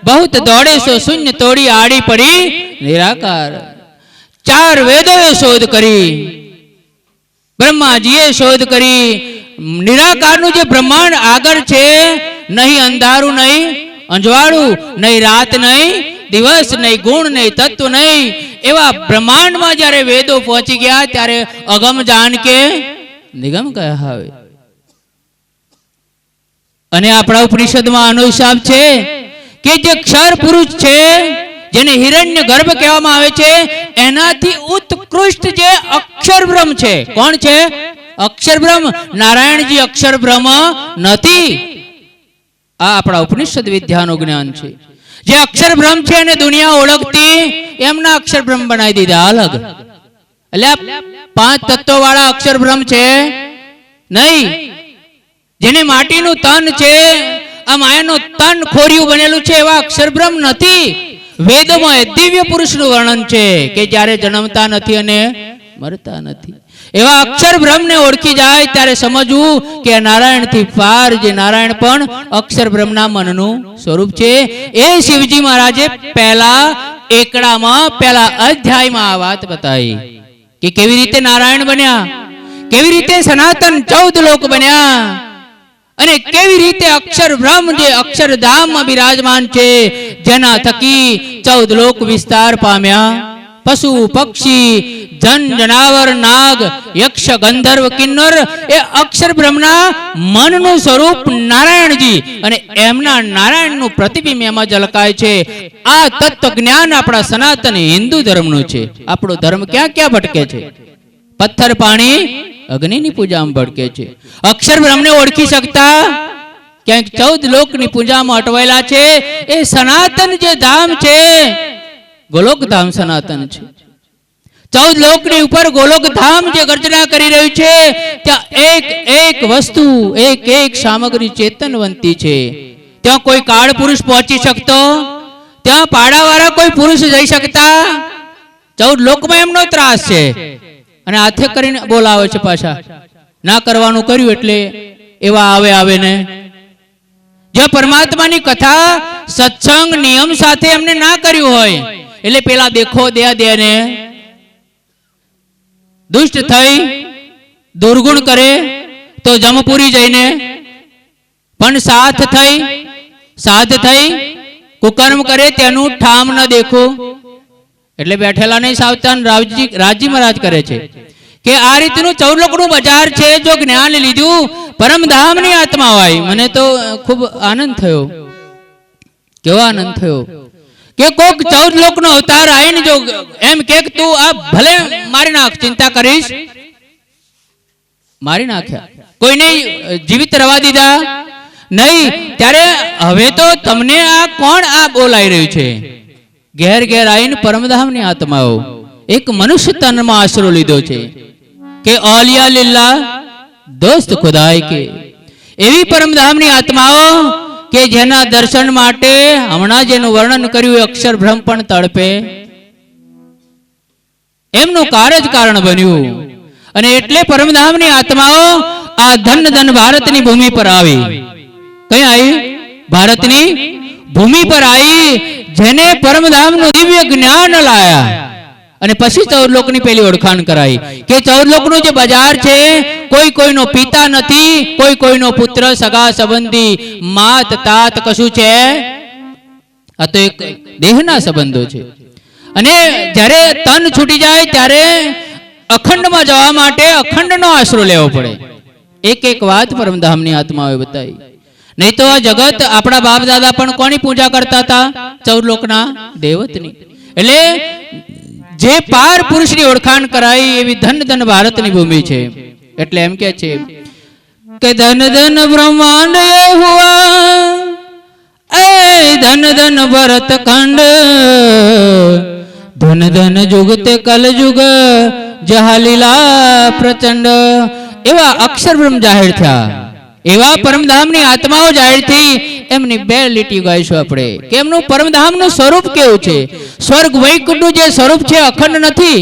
बहुत दौड़े सो शून्य तोड़ी आड़ी पड़ी निराकार. 4 वेदोए शोध કરી, બ્રહ્માજીએ શોધ કરી. નિરાકારનું જે બ્રહ્માંડ આગળ છે, નહીં અંધારું, નહીં અંજવાળું, નહીં રાત, નહીં દિવસ, નહીં ગુણ, નહીં તત્વ, નહીં એવા બ્રહ્માંડમાં જ્યારે વેદો પહોંચી ગયા ત્યારે અગમ જાન કે નિગમ કહ્યા હવે. અને આપણા ઉપનિષદમાં આનો હિસાબ છે કે જે ક્ષર પુરુષ છે, જેને હિરણ્ય ગર્ભ કહેવામાં આવે છે, એનાથી ઉત્કૃષ્ટ જે અક્ષર બ્રહ્મ છે. કોણ છે? અક્ષર બ્રહ્મ. નારાયણજી અક્ષર બ્રહ્મ નથી. આ આપણા ઉપનિષદ વિદ્યાનું જ્ઞાન છે. જે અક્ષર બ્રહ્મ છે એને દુનિયા ઓળખતી, એમના અક્ષર બ્રહ્મ બનાવી દીધા અલગ. એટલે 5 તત્વો વાળા અક્ષર બ્રહ્મ છે નહીં. જેને માટીનું તન છે, આ માયાનું તન ખોરિયું બનેલું છે, એવા અક્ષર બ્રહ્મ નથી. વેદોમાં દિવ્ય પુરુષનું વર્ણન છે કે જ્યારે જન્મતા નથી અને મરતા નથી. એવા અક્ષર બ્રહ્મને ઓળખી જાય ત્યારે સમજવું કે નારાયણથી પાર જે નારાયણ પણ અક્ષર બ્રહ્મના મનનું સ્વરૂપ છે. એ શિવજી મહારાજે પહેલા એકડામાં પહેલા અધ્યાયમાં આ વાત બતાવી કે કેવી રીતે નારાયણ બન્યા, કેવી રીતે સનાતન 14 લોક બન્યા, અને કેવી રીતે અક્ષર બ્રહ્મ જે અક્ષરધામમાં બિરાજમાન છે, જેના થકી 14 લોક વિસ્તાર પામ્યા. પશુ પક્ષી જન જનાવર નાગ યક્ષ ગંધર્વ કિન્નર એ અક્ષર બ્રહ્મના મનનું સ્વરૂપ નારાયણજી, અને એમના નારાયણનું પ્રતિબિંબ એમાં ઝલકાય છે. આ તત્વ જ્ઞાન આપણા સનાતન હિન્દુ ધર્મનું છે. આપણો ધર્મ ક્યાં ક્યાં ભટકે છે? પથ્થર પાણી અગ્નિની પૂજામાં ભટકે છે. અક્ષર બ્રહ્મને ઓળખી શકતા ક્યાંક 14 લોકની પૂજામાં અટવાયેલા છે. એ સનાતન જે ધામ છે, ગોલોક ધામ સનાતન છે. 14 લોકની ઉપર ગોલોક ધામ જે ગર્જના કરી રહ્યું છે, ત્યાં એક એક વસ્તુ, એક એક સામગ્રી ચેતનવંતી છે. ત્યાં કોઈ કાળ પુરુષ પહોંચી શકતો, ત્યાં પાડાવાળા કોઈ પુરુષ જઈ શકતા? 14 લોકમાં એમનો ત્રાસ છે અને હાથે કરીને બોલાવે છે પાછા. ના કરવાનું કર્યું એટલે એવા આવે ને. જે પરમાત્માની કથા સત્સંગ નિયમ સાથે એમને ના કર્યું હોય એટલે પેલા દેખો દે ને દુષ્ટ થઈ દુર્ગુણ કરે તો જમપુરી જઈને, પણ સાથ થઈ કુકર્મ કરે તેનું ઠામ ન દેખું. એટલે બેઠેલા નહીં સાવધાન. રાજી મહારાજ કરે છે કે આ રીતનું 14 લોકનું બજાર છે. જો જ્ઞાન લીધું પરમધામની આત્મા હોય. મને તો ખૂબ આનંદ થયો. કેવો આનંદ થયો કે કોક 14 લોકનો અવતાર આવીને જો એમ કે તું આ ભલે મારી નાખ, ચિંતા કરીશ, મારી નાખ્યા, કોઈને જીવિત રવા દીધા નહીં. ત્યારે હવે તો તમને આ કોણ આ બોલાઈ રહ્યું છે? ઘેર આવીને પરમધામની આત્માઓ એક મનુષ્ય તનમાં આશરો લીધો છે કે ઓલિયા લીલા દોસ્ત ખુદાય કે. એવી પરમધામની આત્માઓ કે જેના દર્શન માટે હમણાં જેનું વર્ણન કર્યું અક્ષર બ્રહ્મ પણ તડપે, એમનું કારણ બન્યું. અને એટલે પરમધામની આત્માઓ આ ધન ભારતની ભૂમિ પર આવી. કઈ આવી? ભારતની ભૂમિ પર આવી, જેને પરમધામનું દિવ્ય જ્ઞાન લાયા. અને પછી 14 લોકની પેલી ઓળખાણ કરાઈ કે 14 લોકનું જે બજાર છે, કોઈનો પિતા નથી, કોઈનો પુત્ર, સગા સંબંધી, માત તાત કશું છે. આ તો એક દેહના સંબંધો છે. અને જ્યારે તન છૂટી જાય ત્યારે અખંડમાં જવા માટે અખંડનો આશરો લેવો પડે. એક વાત પરમધામની આત્માઓએ બતાવી. નહીં તો આ જગત, આપણા બાપ દાદા પણ કોની પૂજા કરતા હતા? 14 લોકના દેવતની. એટલે જે પાર પુરુષની ઓળખાણ કરાઈ એવી ધન ભારતની ભૂમિ છે. એટલે એમ કે છે કે ધન બ્રહ્માંડ હુઆ, એ ધન ભરત ખંડ, ધન જુગતે કલ જુગ, જહા લીલા પ્રચંડ. એવા અક્ષર બ્રહ્મ જાહેર થયા, એવા પરમધામની આત્માઓ જાહેર થઈ. એમની 2 લીટી ગાઈશું આપણે કે એમનું પરમધામનું સ્વરૂપ કેવું છે. સ્વર્ગ વૈકુંઠનું જે સ્વરૂપ છે અખંડ નથી.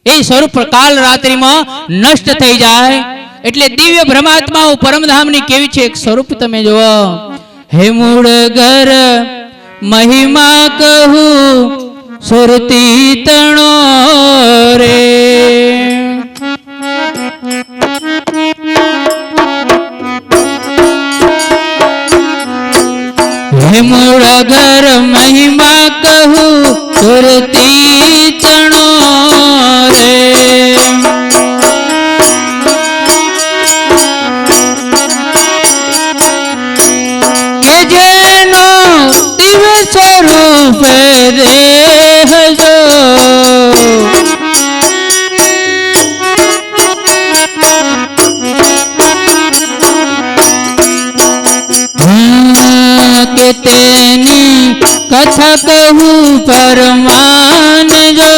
એ સ્વરૂપ કાલ રાત્રિમાં નષ્ટ થઈ જાય. એટલે દિવ્ય બ્રહ્માત્માઓ પરમધામની કેવી છે એક સ્વરૂપ તમે જુઓ. હે મૂળ ઘર મહિમા કહું સુરતી તણો રે, મૂળ ઘર મહિમા કહું સુરતી ચણો રે. કે જેનો દિવ્ય સ્વરૂપ દેહજો, કે તેની કથા કહું પરમાનજો.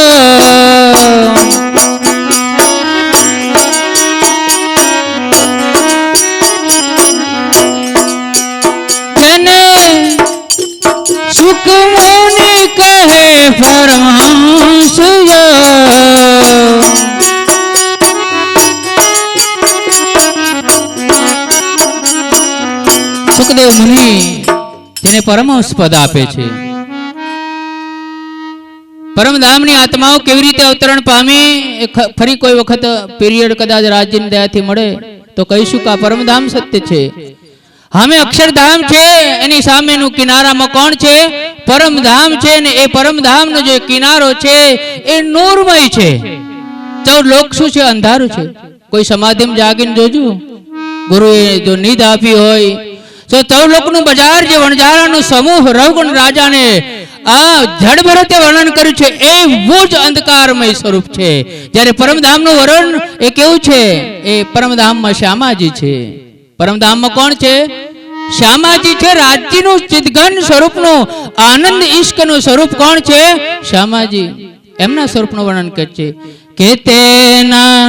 જેને સુખ મુનિ કહે પરમાંશ, સુખદેવ મુનિ જેને પરમહંસ પદ આપે છે. પરમધામની આત્માઓ કેવી રીતે અવતરણ પામી, ફરી કોઈ વખત પીરિયડ કદાચ રાજ્યની દયાથી મળે તો કહીશું કે આ પરમધામ સત્ય છે. સામે અક્ષરધામ છે, એની સામેનું કિનારામાં કોણ છે? પરમધામ છે. ને એ પરમધામનો જે કિનારો છે એ નૂરમય છે. 14 લોક શું છે? અંધારું છે. કોઈ સમાધિમાં જાગીને જોજો, ગુરુએ જો નીંદ આપી હોય તો 14 લોકનું બજાર જે વણજારાનું સમૂહ રવગુણ રાજાને આ જડભરતે વર્ણન કર્યું છે એવું જ અંધકારમય સ્વરૂપ છે. જ્યારે પરમધામનું વર્ણન એ કેવું છે? એ પરમધામમાં શ્યામાજી છે. પરમધામમાં કોણ છે? શ્યામાજી છે. રાજ્યનું ચિદઘન સ્વરૂપનું આનંદ ઈશ્કનું સ્વરૂપ કોણ છે? શ્યામાજી. એમના સ્વરૂપનું વર્ણન કરે છે કે તેના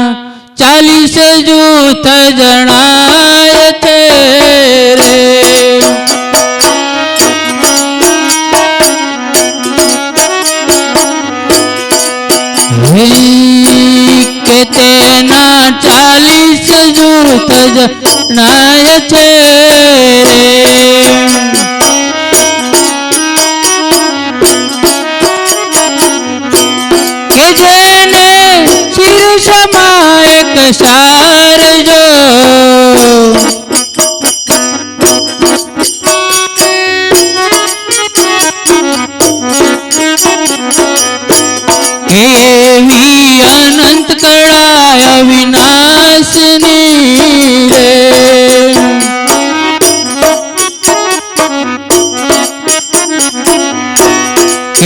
40 જૂથ જણાય છે રે કે તેના 40 જૂથ જણાય છે કે જેને શીર્ષમાં એક સાર જો એવી અનંત કળા અવિનાશની રે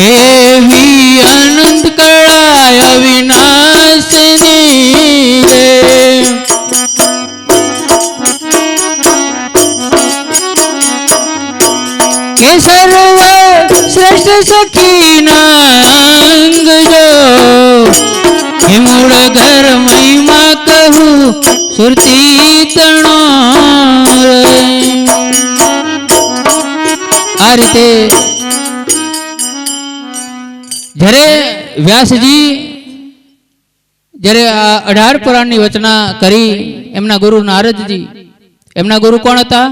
એવી અનંત કળા અવિનાશની રે કે સર્વ શ્રેષ્ઠ સખીના અંગ જો હે મૂળ ઘર મહિમા કહું સુરતી તણો આ રીતે જ્યારે વ્યાસજી જ્યારે આ 18 પુરાણની રચના કરી એમના ગુરુ નારદજી એમના ગુરુ કોણ હતા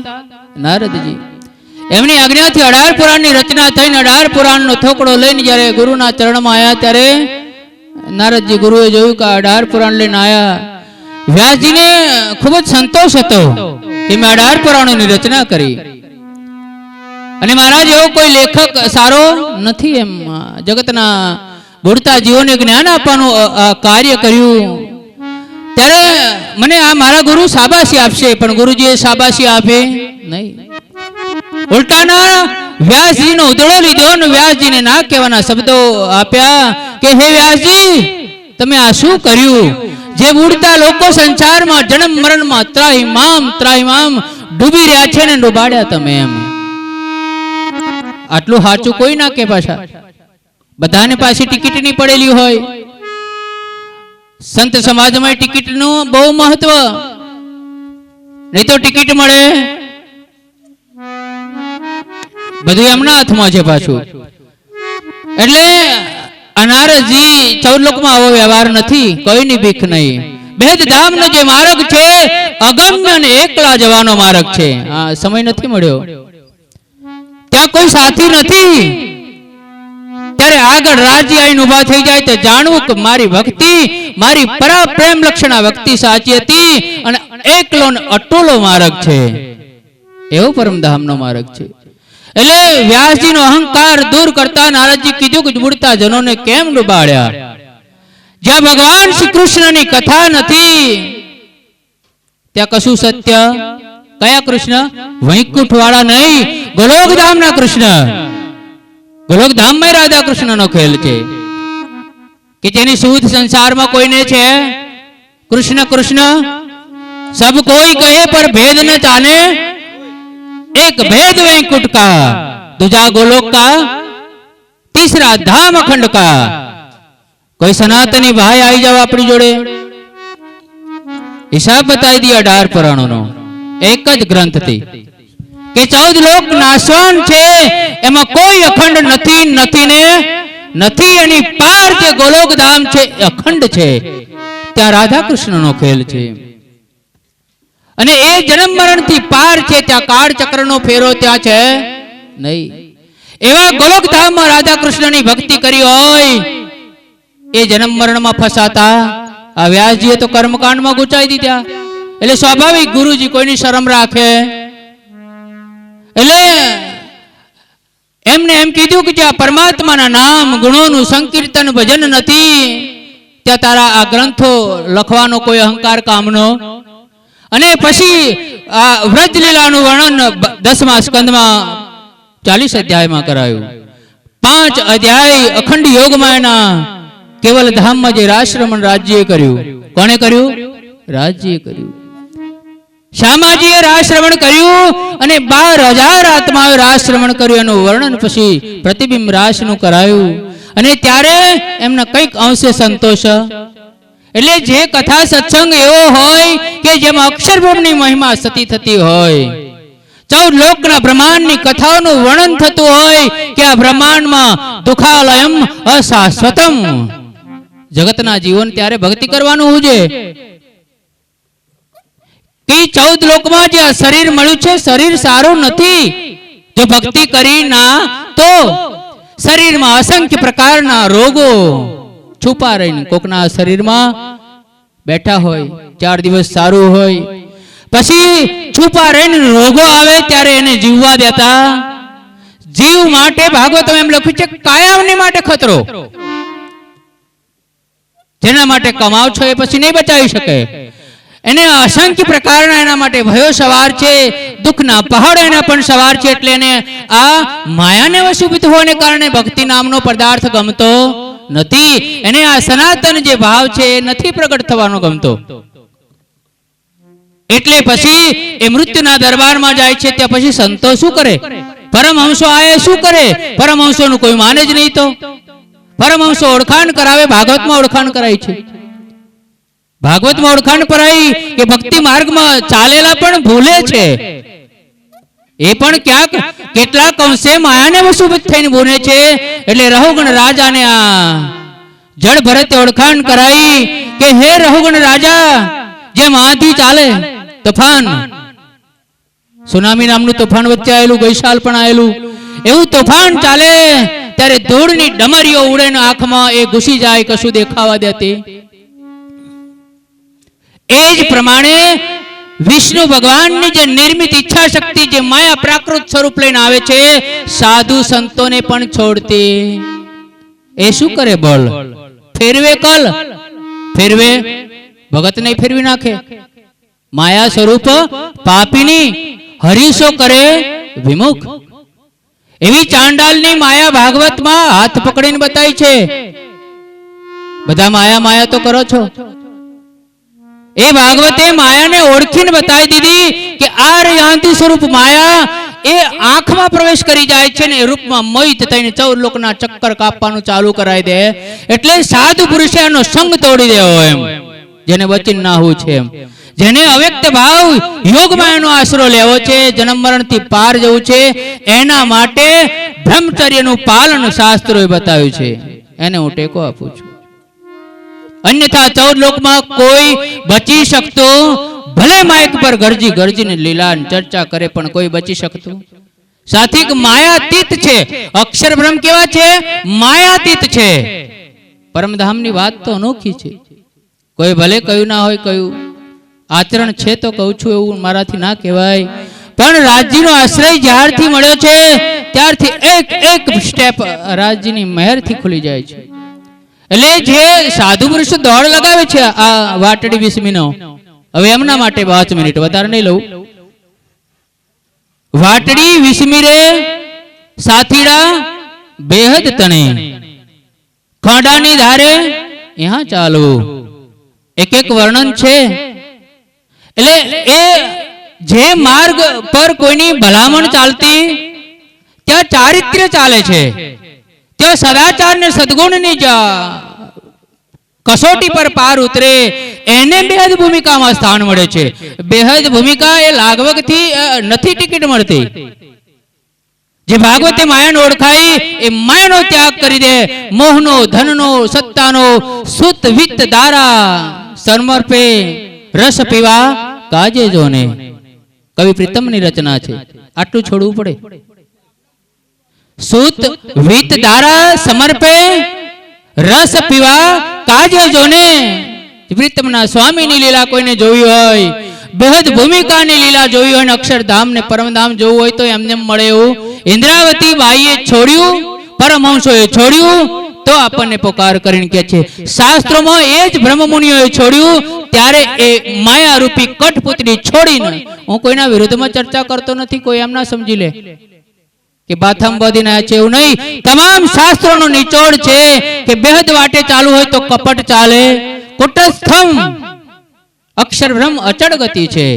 નારદજી એમની આજ્ઞાથી 18 પુરાણની રચના થઈને 18 પુરાણનો થોકડો લઈને જ્યારે ગુરુના ચરણમાં આવ્યા ત્યારે નારદજી ગુરુએ જોયું કે 18 પુરાણ લઈને આવ્યા વ્યાસજીને ખૂબ જ સંતોષ હતો કે મેં 18 પુરાણોની રચના કરી અને મહારાજ એવો કોઈ લેખક સારો નથી એમ જગતના બુડતા જીવોને જ્ઞાન આપવાનું કાર્ય કર્યું ત્યારે મને આ મારા ગુરુ શાબાશી આપશે પણ ગુરુજીએ શાબાશી આપે નહીં ઉલટાના વ્યાસજીનો ઉધડો લીધો અને વ્યાસજીને ના કહેવાના શબ્દો આપ્યા કે હે વ્યાસજી તમે આ શું કર્યું જે બુડતા લોકો સંસારમાં જન્મ મરણમાં ત્રાહિમામ ડૂબી રહ્યા છે ને ડૂબાડ્યા તમે એમ આટલું સાચું કોઈ ના કે પાછા બધાને પાછી ટિકિટ ની પડેલી હોય સંત સમાજમાં ટિકિટનું બહુ મહત્વ નહીં તો ટિકિટ મળે બધું એમના હાથમાં છે પાછું એટલે નારદજી 14 લોકમાં આવો વ્યવહાર નથી કોઈની ભીખ નહીં ભેદ ધામનો જે માર્ગ છે અગમ્ય અને એકલા જવાનો માર્ગ છે આ સમય નથી મળ્યો ત્યાં કોઈ સાથી નથી ત્યારે આગળ રાજ્ય આઈને ઉભા થઈ જાય તો જાણવું કે મારી ભક્તિ મારી પરા પ્રેમ લક્ષણા ભક્તિ સાચી હતી અને એકલો ને અટોલો માર્ગ છે એવો પરમધામનો માર્ગ છે એટલે વ્યાસજીનો અહંકાર દૂર કરતા નારદજી કીધું કે બુડતા જનોને કેમ ડૂબાડ્યા જ્યાં ભગવાન શ્રી કૃષ્ણની કથા નથી ત્યાં કશું સત્ય કયા કૃષ્ણ વૈકુંઠ વાળા નહીં ગોલોકધામના કૃષ્ણ ગોલોકધામમાં રાધા કૃષ્ણનો ખેલ છે કે જેની સુધ સંસારમાં કોઈને છે કૃષ્ણ કૃષ્ણ સબ કોઈ કહે પર ભેદ ન જાને एक भेद वैकुंठ का दूजा गोलोक का तीसरा धाम अखंड का कोई सनातनी भाई आई जाओ अपनी जोड़े हिसाब बताई दिया 18 पुराणों नो एक ज ग्रंथ थी के 14 लोक नाशवान छे एमा कोई अखंड નથી નથી ને નથી એની પાર જે ગોલોક ધામ છે અખંડ છે ત્યાં રાધા કૃષ્ણનો ખેલ છે અને એ જન્મ મરણ થી પાર છે ત્યાં કાળ ચક્રનો ફેરો ત્યાં છે નહીં એવા ગોલોક ધામમાં રાધા કૃષ્ણની ભક્તિ કરી હોય એ જન્મ મરણમાં ફસાતા આ વ્યાસજીએ તો કર્મકાંડમાં ગુચાઈ દીધા એટલે સ્વાભાવિક ગુરુજી કોઈની શરમ રાખે એટલે એમને એમ કીધું કે જ્યાં પરમાત્માના નામ ગુણોનું સંકીર્તન ભજન નથી ત્યાં તારા આ ગ્રંથો લખવાનો કોઈ અહંકાર કામનો અને પછી આ વ્રજલીલાનું વર્ણન 10મા સ્કંદમાં 40 અધ્યાયમાં કરાયું 5 અધ્યાય અખંડ યોગમાં એના કેવલ ધામમાં જે રાશ્રમણ રાજ્યએ કર્યું કોણે કર્યું રાજ્યએ કર્યું શામાજીએ રાશ્રમણ કર્યું અને 12000 આત્માએ રાશ્રમણ કર્યું એનું વર્ણન પછી પ્રતિબિંબ રાસનું કરાયું અને ત્યારે એમને કંઈક અંશે સંતોષ. એટલે જે કથા સત્સંગ એવો હોય કે જેમાં અક્ષરબ્રહ્મની મહિમા સતી થતી હોય, 14 લોકના બ્રહ્માંડની કથાઓનું વર્ણન થતું હોય કે આ બ્રહ્માંડમાં દુઃખાલયમ અશાશ્વતમ, જગતના જીવન ત્યારે ભક્તિ કરવાનું છે કે 14 લોકમાં જે આ શરીર મળ્યું છે, શરીર સારું નથી. જો ભક્તિ કરી ના તો શરીરમાં અસંખ્ય પ્રકારના રોગો છુપા રહીને કોકના શરીરમાં બેઠા હોય, 4 દિવસ સારું હોય, પછી છુપા રહીને રોગો આવે ત્યારે એને જીવવા દેતા. જીવ માટે ભાગવતમાં એમ લખ્યું છે કાયમની માટે ખતરો. જેના માટે કમાવ છો એ પછી નહીં બચાવી શકે. એને અસંખ્ય પ્રકારના એના માટે ભયો સવાર છે, દુઃખના પહાડ એના પણ સવાર છે. એટલે એને આ માયાને વશીભૂત હોવાને કારણે ભક્તિ નામનો પદાર્થ ગમતો નથી. એને આ સનાતન જે ભાવ છે એ નથી પ્રગટ થવાનો ગમતો. એટલે પછી એ મૃત્યુના દરબારમાં જાય છે. ત્યાં પછી સંતો શું કરે? પરમહંસો આયે શું કરે? પરમહંસોનું કોઈ માને જ નહીં. તો પરમહંસો ઓળખાણ કરાવે, ભાગવતમાં ઓળખાણ કરાય છે. ભાગવતમાં ઓળખાણ કરાઈ કે ભક્તિ માર્ગમાં ચાલેલા પણ ભૂલે છે. એ પણ ક્યાંક કેટલાક અંશે માયાને વશીભૂત થઈને બોલે છે. એટલે રહુગણ રાજાને આ જળ ભરતે ઓળખાણ કરાઈ કે હે રહુગણ રાજા, જેમ આંધી ચાલે, તોફાન, સુનામી નામનું તોફાન વચ્ચે આવેલું, ગઈ સાલ પણ આવેલું, એવું તોફાન ચાલે ત્યારે ધૂળની ડમરીઓ ઉડે ને આંખમાં એ ઘૂસી જાય, કશું દેખાવા દેતી. એ જ પ્રમાણે વિષ્ણુ ભગવાનની જે નિર્મિત ઈચ્છા શક્તિ, જે માયા પ્રાકૃત સ્વરૂપ લઈને આવે છે, સાધુ સંતોને પણ છોડતી. એ શું કરે? બોલ, ફેરવે કલ, ફેરવે ભગત નહીં ફેરવી નાખે. માયા સ્વરૂપ પાપીની હરીશો કરે વિમુખ. એવી ચાંડાલની માયા ભાગવતમાં હાથ પકડીને બતાવી છે. બધા માયા માયા તો કરો છો. એ ભાગવતે માયાને ઓળખીને બતાવી દીધી કે આ યાંતિ સ્વરૂપ માયા એ આંખમાં પ્રવેશ કરી જાય છે ને એ રૂપમાં મોહિત થઈને 14 લોકના ચક્કર કાપવાનું ચાલુ કરાવી દે. એટલે સાધુ પુરુષે એનો સંગ તોડી દેવો, એમ જેને વચન ના હોવું છે, એમ જેને અવ્યક્ત ભાવ યોગમાં એનો આશરો લેવો છે, જન્મ મરણ થી પાર જવું છે, એના માટે બ્રહ્મચર્યનું પાલન શાસ્ત્રોએ બતાવ્યું છે. એને હું ટેકો આપું છું. અન્યથા 14 લોકમાં કોઈ બચી શકતો, ભલે માઇક પર ગરજી ગરજીને લીલા ચર્ચા કરે પણ કોઈ બચી શકતું સાથી. માયાતીત છે અક્ષર બ્રહ્મ. કેવા છે? માયાતીત છે. પરમધામની વાત તો અનોખી છે. કોઈ ભલે કયું ના હોય, કયું આચરણ છે તો કહું છું, એવું મારાથી ના કહેવાય. પણ રાજ્યનો આશ્રય જ્યારથી મળ્યો છે ત્યારથી એક એક સ્ટેપ રાજ્યની મહેરથી ખુલી જાય છે. એટલે જે સાધુ પુરુષો દોડ લગાવે છે આ વાટડી 20મીનો, હવે એમના માટે 5 મિનિટ વધારે નહીં લઉં. વાટડી 20મી રે સાથીડા બેહદ તણે, ખોડાની ધારે यहाँ ચાલવું. એક એક વર્ણન છે. એટલે એ જે માર્ગ પર કોઈની ભલામણ ચાલતી, ત્યાં ચારિત્ર્ય ચાલે છે, ત્યાં સદાચાર ને સદગુણની કસોટી પર પાર ઉતરે, એને બેહદ ભૂમિકામાં સ્થાન મળે છે. બેહદ ભૂમિકા એ લાગવગથી નથી ટિકિટ મળતી. જે ભાગવતે માયાને ઓળખાઈ એ માયાનો ત્યાગ કરી દે. મોહનો, ધનનો, સત્તાનો સુત વિત્ત દારા સમર્પે, રસ પીવા કાજે જોને. કવિ પ્રીતમની રચના છે. આટલું છોડવું પડે. સુત વિત્ત દારા સમર્પે, રસ પીવા કાજે જોને. પ્રીતમના સ્વામીની લીલા કોઈને જોવી હોય, બેહદ ભૂમિકાની લીલા જોવી હોય, અક્ષરધામ ને પરમધામ જોવું હોય તો એમને મળે એવું ઇન્દ્રાવતી બાઈએ છોડ્યું, પરમહંસોએ છોડ્યું, તો આપણને પોકાર કરીને કહે છે. શાસ્ત્રોમાં એ જ બ્રહ્મમુનિઓએ છોડ્યું. ત્યારે એ માયા રૂપી કઠપુતળી છોડીને, હું કોઈના વિરુદ્ધમાં ચર્ચા કરતો નથી, કોઈ એમ ના સમજી લે કે બાથમ બધીને છે, એવું નહીં. તમામ શાસ્ત્રોનો નિચોડ છે કે બેહદ વાટે ચાલુ હોય તો કપટ ચાલે. કુટસ્થમ અક્ષર બ્રહ્મ અચળ ગતિ છે.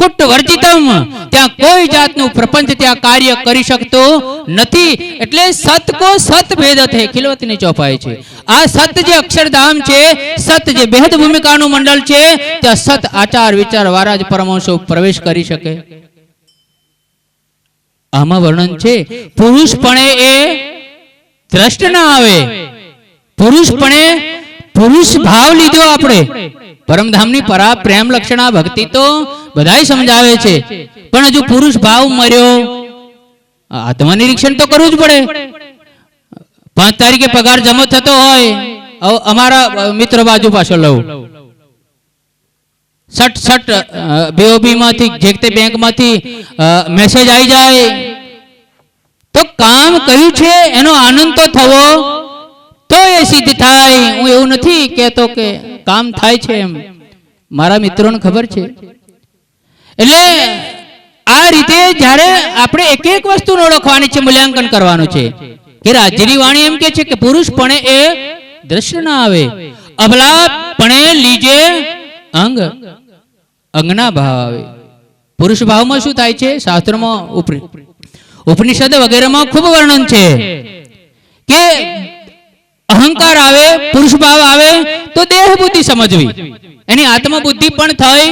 કુટ વર્જિતમ, ત્યાં કોઈ જાતનું પ્રપંચ ત્યાં કાર્ય કરી શકતો નથી. એટલે સત કો સત ભેદ થે ખિલવતની ચોપાઈ છે. આ સત જે અક્ષરધામ છે, સત જે બેહદ ભૂમિકાનું મંડળ છે, ત્યાં સત આચાર વિચાર વાળા જ પરમહંસો પ્રવેશ કરી શકે. આમાં વર્ણન છે પુરુષપણે એ દ્રષ્ટ ના આવે. પુરુષપણે પુરુષ ભાવ લીધો આપણે. પરમધામની પરા પ્રેમ લક્ષણા ભક્તિ તો બધાય સમજાવે છે, પણ હજુ પુરુષ ભાવ મર્યો. આત્મનિરીક્ષણ તો કરવું જ પડે. 5 તારીખે પગાર જમો થતો હોય, અમારા મિત્ર બાજુ પાછળ લઉં, સટ બીઓબી માંથી જે તે બેંક માંથી મેસેજ આવી જાય તો કામ કયું છે એનો આનંદ તો થવો તો એ સિદ્ધ થાય. હું એવું નથી કહેતો કે કામ થાય છે એમ, મારા મિત્રોને ખબર છે. એટલે આ રીતે જ્યારે આપણે એક એક વસ્તુને ઓળખવાની છે, મૂલ્યાંકન કરવાનું છે. કે રાજ્યની વાણી એમ કે છે કે પુરુષપણે એ દ્રશ્ય ના આવે, અબલાપણે લીજે અંગ, અંગના ભાવ આવે. પુરુષ ભાવમાં શું થાય છે? શાસ્ત્રમાં ઉપનિષદ વગેરેમાં ખૂબ વર્ણન છે કે અહંકાર આવે, પુરુષ ભાવ આવે તો દેહ બુદ્ધિ સમજવી, એની આત્મબુદ્ધિ પણ થાય.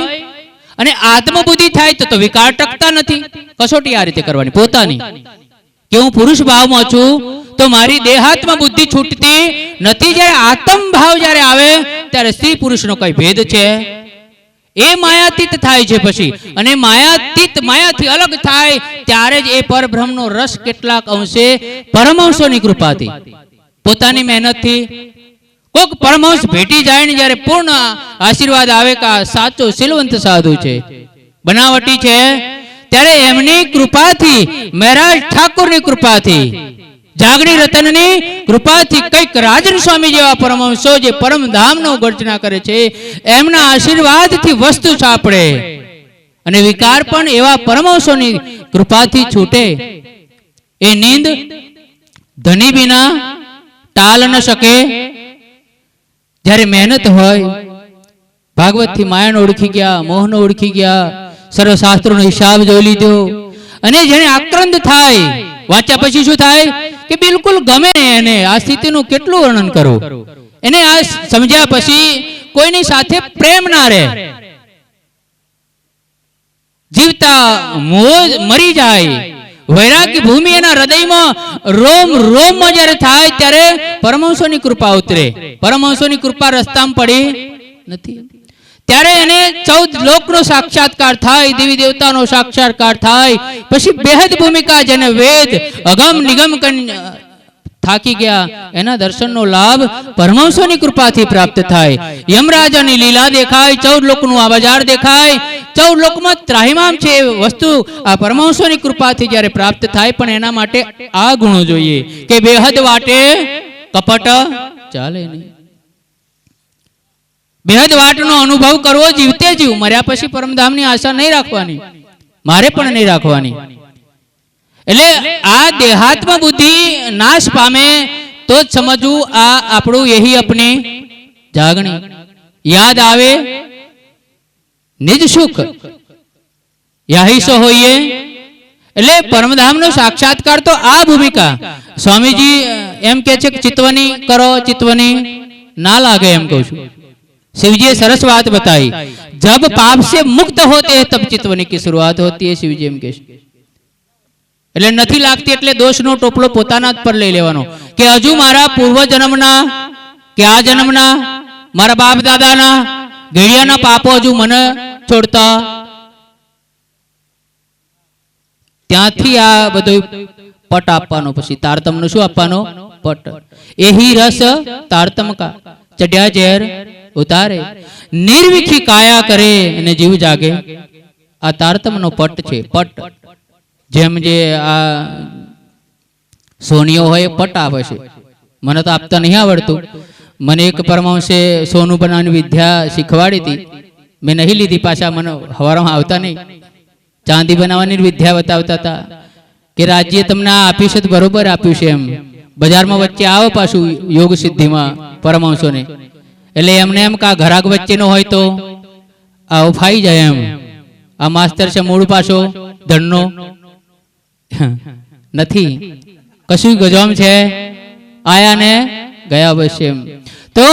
અને આત્મબુદ્ધિ થાય તો વિકાર ટકતા નથી. કસોટી આ રીતે કરવાની પોતાની, કે હું પુરુષ ભાવમાં છું તો મારી દેહાત્મ બુદ્ધિ છૂટતી નથી. જ્યારે આત્મ ભાવ જ્યારે આવે ત્યારે સ્ત્રી પુરુષનો કઈ ભેદ છે એ માયાતીત થાય છે પછી. અને માયાતીત માયાથી અલગ થાય ત્યારે જ એ પરબ્રહ્મનો રસ કેટલાક અંશે પરમહંસોની કૃપાથી, પોતાની મહેનતથી કોક પરમહંસ ભેટી જાય ને જ્યારે પૂર્ણ આશીર્વાદ આવે કે આ સાચો શીલવંત સાધુ છે, બનાવટી છે, ત્યારે એમની કૃપાથી, મહારાજ ઠાકોરની કૃપાથી, જાગણી રતનની કૃપાથી, કઈક રાજન સ્વામી જેવા પરમહંસો જે પરમધામનો ગર્જના કરે છે, એમના આશીર્વાદથી વસ્તુ સાંપડે અને વિકાર પણ એવા પરમહંસોની કૃપાથી છૂટે. એ નીંદ ધની વિના ટાલ ન શકે. જ્યારે મહેનત હોય, ભાગવતથી માયાને ઓળખી ગયા, મોહને ઓળખી ગયા, સર્વશાસ્ત્રોનો હિસાબ જોઈ લીધો, અને જેને આક્રંદ થાય, વાંચ્યા પછી શું થાય કે બિલકુલ ગમે એને. આ સ્થિતિનું કેટલું વર્ણન કરું. એને આ સમજ્યા પછી કોઈની સાથે પ્રેમ ના રહે, જીવતા મરી જાય. વૈરાગ્ય ભૂમિ એના હૃદયમાં રોમ રોમમાં જ્યારે થાય ત્યારે પરમહંસોની કૃપા ઉતરે. પરમહંસોની કૃપા રસ્તામાં પડી નથી. ત્યારે એને 14 લોકનો સાક્ષાત્કાર થાય, દેવી દેવતાનો સાક્ષાત્કાર થાય. પછી બેહદ ભૂમિકા, જેને વેદ અગમ નિગમ થાકી ગયા, એના દર્શનનો લાભ પરમહંસોની કૃપાથી પ્રાપ્ત થાય. યમરાજાની લીલા દેખાય, 14 લોકનું આ બજાર દેખાય. 14 લોકમાં ત્રાહિમામ છે એ વસ્તુ આ પરમહંસોની કૃપાથી જ્યારે પ્રાપ્ત થાય. પણ એના માટે આ ગુણો જોઈએ કે બેહદ વાટે કપટ ચાલે નહીં. બેહદ વાટનો અનુભવ કરવો જીવતે જીવ. મર્યા પછી પરમધામની આશા નહીં રાખવાની, મારે પણ નહીં રાખવાની. એટલે આ દેહાત્મ બુદ્ધિ નાશ પામે તો જ સમજવું આ આપણું યહી અપની જાગણી. યાદ આવે નિજ સુખ યાહી સો હોઈએ. એટલે પરમધામનો સાક્ષાત્કાર તો આ ભૂમિકા. સ્વામીજી એમ કે છે કે ચિતવની કરો, ચિતવની ના લાગે એમ કહું છું. शिवजी सरस बात बताई, जब पाप से मुक्त होते हैं तब चितवनी की शुरुआत होती है. शिवजी एम के એટલે નથી લાગતી એટલે દોષનો ટોપલો પોતાના જ પર લઈ લેવાનો કે હજુ મારા પૂર્વ જન્મના કે આ જન્મના મારા બાપ દાદાના ઘેડિયાના પાપો હજુ મને છોડતા. ત્યાંથી આ બધું પટ આપવાનો. પછી તારતમનો શું આપવાનો? પટ. એહી રસ તારતમ કા ચડ્યા ઝેર ઉતારે, નિર્વિખી કાયા કરે અને જીવ જાગે. આ તારતમનો પટ છે. પટ જેમ જે આ સોનીઓ હોય પટ આપે છે. મને તો આપતા નહીં આવડતું. મને એક પરમહંસે સોનું બનાવવાની વિદ્યા શીખવાડી હતી, મેં નહીં લીધી. પાછા મને હવારમાં આવતા નહીં. ચાંદી બનાવવાની વિદ્યા બતાવતા હતા કે રાજ્ય તમને આ આપ્યું છે તો બરોબર આપ્યું છે એમ. બજારમાં વચ્ચે આવે પાછું યોગ સિદ્ધિમાં પરમહંસોને, એટલે એમને એમ કે ઘરાક વચ્ચેનો હોય તો આવો ફાઈ જાય એમ. આ માસ્તર છે મૂળ પાછો ધનનો નથી, કશું ગજમ છે, આયા ને ગયા બસ એમ. તો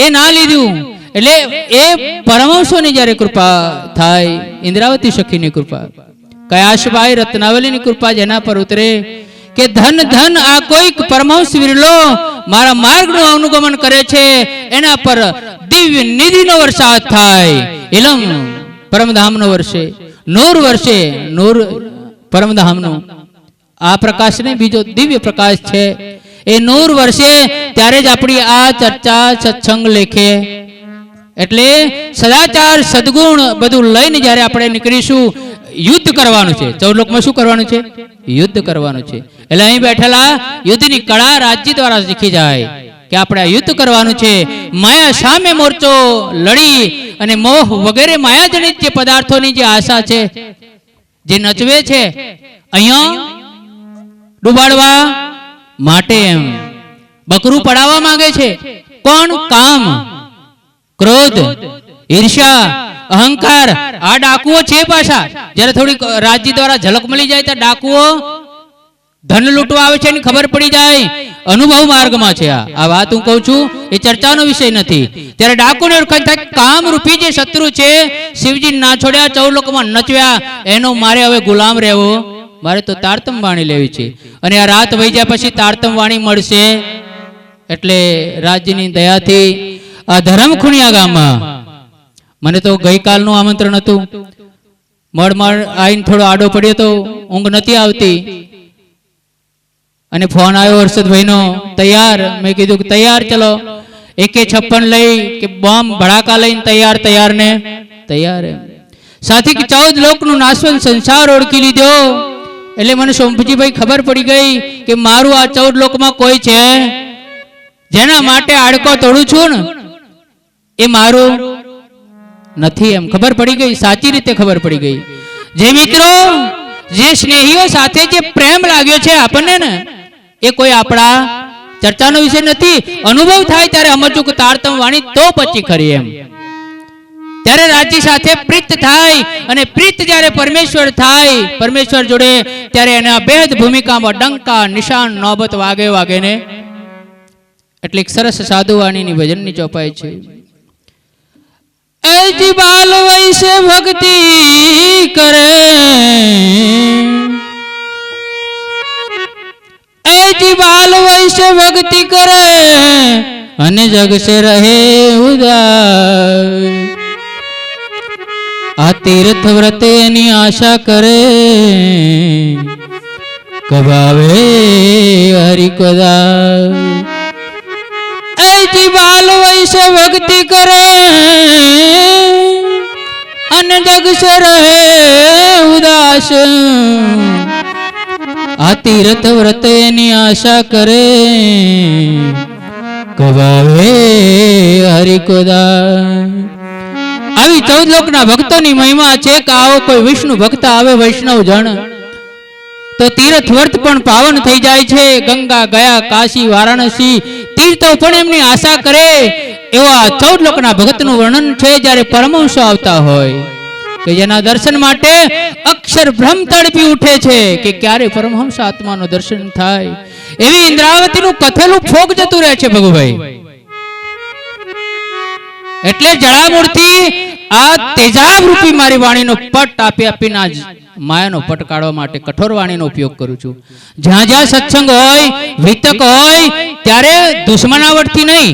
એ ના લીધું એટલે એ પરમહંસોની જ્યારે કૃપા થાય, ઇન્દ્રાવતી સખીની કૃપા, કયાશભાઈ રત્નાવલીની કૃપા જેના પર ઉતરે કે ધન ધન આ કોઈક પરમહંસ વિરલો મારા માર્ગનું અનુગમન કરે છે, એના પર દિવ્ય નિધિનો વરસાદ થાય. ઇલમ પરમધામનો વર્ષે, નૂર વર્ષે નૂર પરમધામનો આ પ્રકાશ ને બીજો દિવ્ય પ્રકાશ છે. એ નૂર વર્ષે ત્યારે જ આપણી આ ચર્ચા સત્સંગ લેખે. એટલે સદાચાર સદગુણ બધું લઈને જ્યારે આપણે નીકળીશું, યુદ્ધ કરવાનું છે. 14 લોકમાં શું કરવાનું છે? યુદ્ધ કરવાનું છે. એટલે અહીં બેઠેલા યુદ્ધની કળા રાજ્ય દ્વારા શીખી જાય કે આપણે આ યુદ્ધ કરવાનું છે. માયા સામે મોરચો લડી અને મોહ વગેરે માયાજનિત જે પદાર્થોની જે આશા છે, જે નચવે છે, અહીંયા ડૂબાડવા માટે એમ બકરું પડાવવા માંગે છે. કોણ? કામ, ક્રોધ, ઈર્ષ્યા, અહંકાર. આ ડાકુઓ છે પાછા. જ્યારે થોડીક રાજ્ય દ્વારા ઝલક મળી જાય તો ડાકુઓ ધન લૂંટવા આવે છે એની ખબર પડી જાય. અનુભવ માર્ગમાં છે આ વાત હું કહું છું, એ ચર્ચાનો વિષય નથી. ત્યારે ડાકુને ઓળખાણ થાય કામ રૂપી જે શત્રુ છે, શિવજી ના છોડ્યા, 14 લોકમાં નચવ્યા, એનો મારે હવે ગુલામ રહેવો, મારે તો તારતમ વાણી લેવી છે. અને આ રાત વહી જાય પછી તારતમ વાણી મળશે. એટલે રાજ્યની દયાથી આ ધરમખુણિયા ગામમાં મને તો ગઈકાલનું આમંત્રણ હતું. મળમળ આવીને થોડો આડો પડ્યો તો ઊંઘ નથી આવતી, અને ફોન આવ્યો હર્ષદભાઈનો, તૈયાર. મેં કીધું કે તૈયાર, ચલો. AK-56 લઈ કે બોમ્બ ભડાકા લઈને તૈયાર ને તૈયાર. સાથી કે 14 લોકનું નાશવંત સંસાર ઓળખી લીધો. એટલે મને સોમજીભાઈ ખબર પડી ગઈ કે મારું આ 14 લોકમાં કોઈ છે જેના માટે આડકો તોડું છું ને, એ મારું નથી. એમ ખબર પડી ગઈ, સાચી રીતે ખબર પડી ગઈ. જે મિત્રો, જે સ્નેહીઓ સાથે જે પ્રેમ લાગ્યો છે આપણને ને, એ કોઈ આપણા ચર્ચાનો વિષય નથી. અનુભવ થાય ત્યારે સમજવું કે તારતમ વાણી તો પછી ખરી એમ. ત્યારે રાજ્ય સાથે પ્રીત થાય, અને પ્રીત જ્યારે પરમેશ્વર થાય, પરમેશ્વર જોડે, ત્યારે એના ભેદ ભૂમિકામાં ડંકા નિશાન નોબત વાગે ને. એટલે એક સરસ સાધુ વાણીની ભજનની ચોપાઈ છે. એજી બાલ વૈસે ભક્તિ કરે, એજી બાલ વૈસે ભક્તિ કરે, અને જગ સે રહે ઉદાસ. આ તીર્થ વ્રત એની આશા કરે, કબાવે હરિ કદા. એજી બાલ વૈસે ભક્તિ કરે, અને જગ સે રહે ઉદાસ. આ તીર્થ વ્રત એની આશા કરે, કબાવે હરિ કદા. આવી 14 લોકના ભક્તોની મહિમા છે કે આવો કોઈ વિષ્ણુ ભક્ત આવે વૈષ્ણવ જણ તો તીર્થ વ્રત પણ પાવન થઈ જાય છે. ગંગા, ગયા, કાશી, વારાણસી તીર્થો પણ એમની આશા કરે. એવા 14 લોકના ભક્તનું વર્ણન છે જ્યારે પરમહંસો આવતા હોય કે જેના દર્શન માટે અક્ષર બ્રહ્મ તડપી ઉઠે છે કે ક્યારે પરમહંસ આત્માનો દર્શન થાય. એવી ઇન્દ્રાવતીનું કથેલું ફોગ જતું રહે છે ભગુભાઈ. એટલે જળામૂર્તિ આ તેજાબ રૂપી મારી વાણીનો પટ આપીને આજ માયાનો પટ કાઢવા માટે કઠોર વાણીનો ઉપયોગ કરું છું. જ્યાં જ્યાં સત્સંગ હોય, વિતક હોય, ત્યારે દુશ્મનાવટથી નહીં,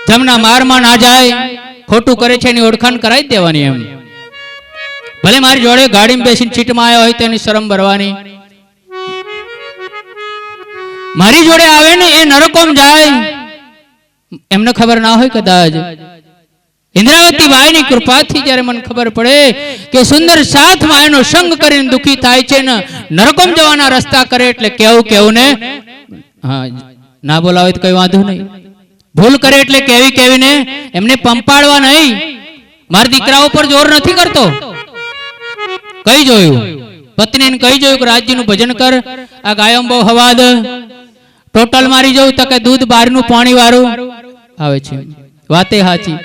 જમના મારમાં ના જાય, ખોટું કરે છે એની ઓળખાણ કરાવી દેવાની. એમ ભલે મારી જોડે ગાડીમાં બેસીને સીટમાં આવ્યા હોય તેની શરમ ભરવાની. મારી જોડે આવે ને એ નરકોમ જાય, એમને ખબર ના હોય કદાચ. ઇન્દ્રાવતી બાઈની કૃપાથી જ્યારે મને ખબર પડે કે સુંદર સાથ માયાનો સંગ કરીને દુખી થાય છે ને નરકોમ જવાના રસ્તા કરે, એટલે કેવું ને, હા ના બોલાવે તો કઈ વાંધો નહીં. ભૂલ કરે એટલે કેવીને એમને પંપાડવા નહીં. મારા દીકરાઓ પર જોર નથી કરતો. કઈ જોયું પત્નીને કઈ જોયું કે રાજ્યનું ભજન કર, આ ગાયો બહુ હવાદ, ટોટલ મારી જવું તો કે દૂધ બહારનું પાણી વાળું આવે છે. વાતે હાચી.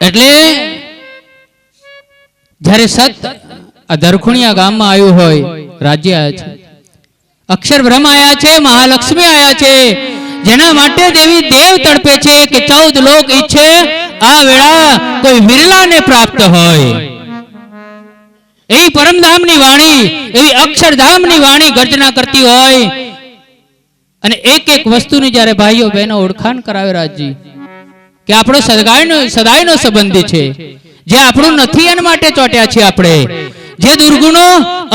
એટલે જ્યારે સત આ ધરખુણિયા ગામમાં આવ્યું હોય, રાજ્ય આવ્યા છે, અક્ષર બ્રહ્મ આવ્યા છે, મહાલક્ષ્મી આવ્યા છે, જેના માટે દેવી દેવ તડપે છે કે 14 લોક ઈચ્છે આ વેળા કોઈ વિરલાને પ્રાપ્ત હોય. એવી પરમધામની વાણી, એવી અક્ષરધામની વાણી ગર્જના કરતી હોય અને એક એક વસ્તુની જ્યારે ભાઈઓ બહેનો ઓળખાણ કરાવે રાજજી કે આપણો સદાયનો સંબંધી છે, જે આપણું નથી એના માટે ચોટ્યા છે આપણે, જે દુર્ગુણો,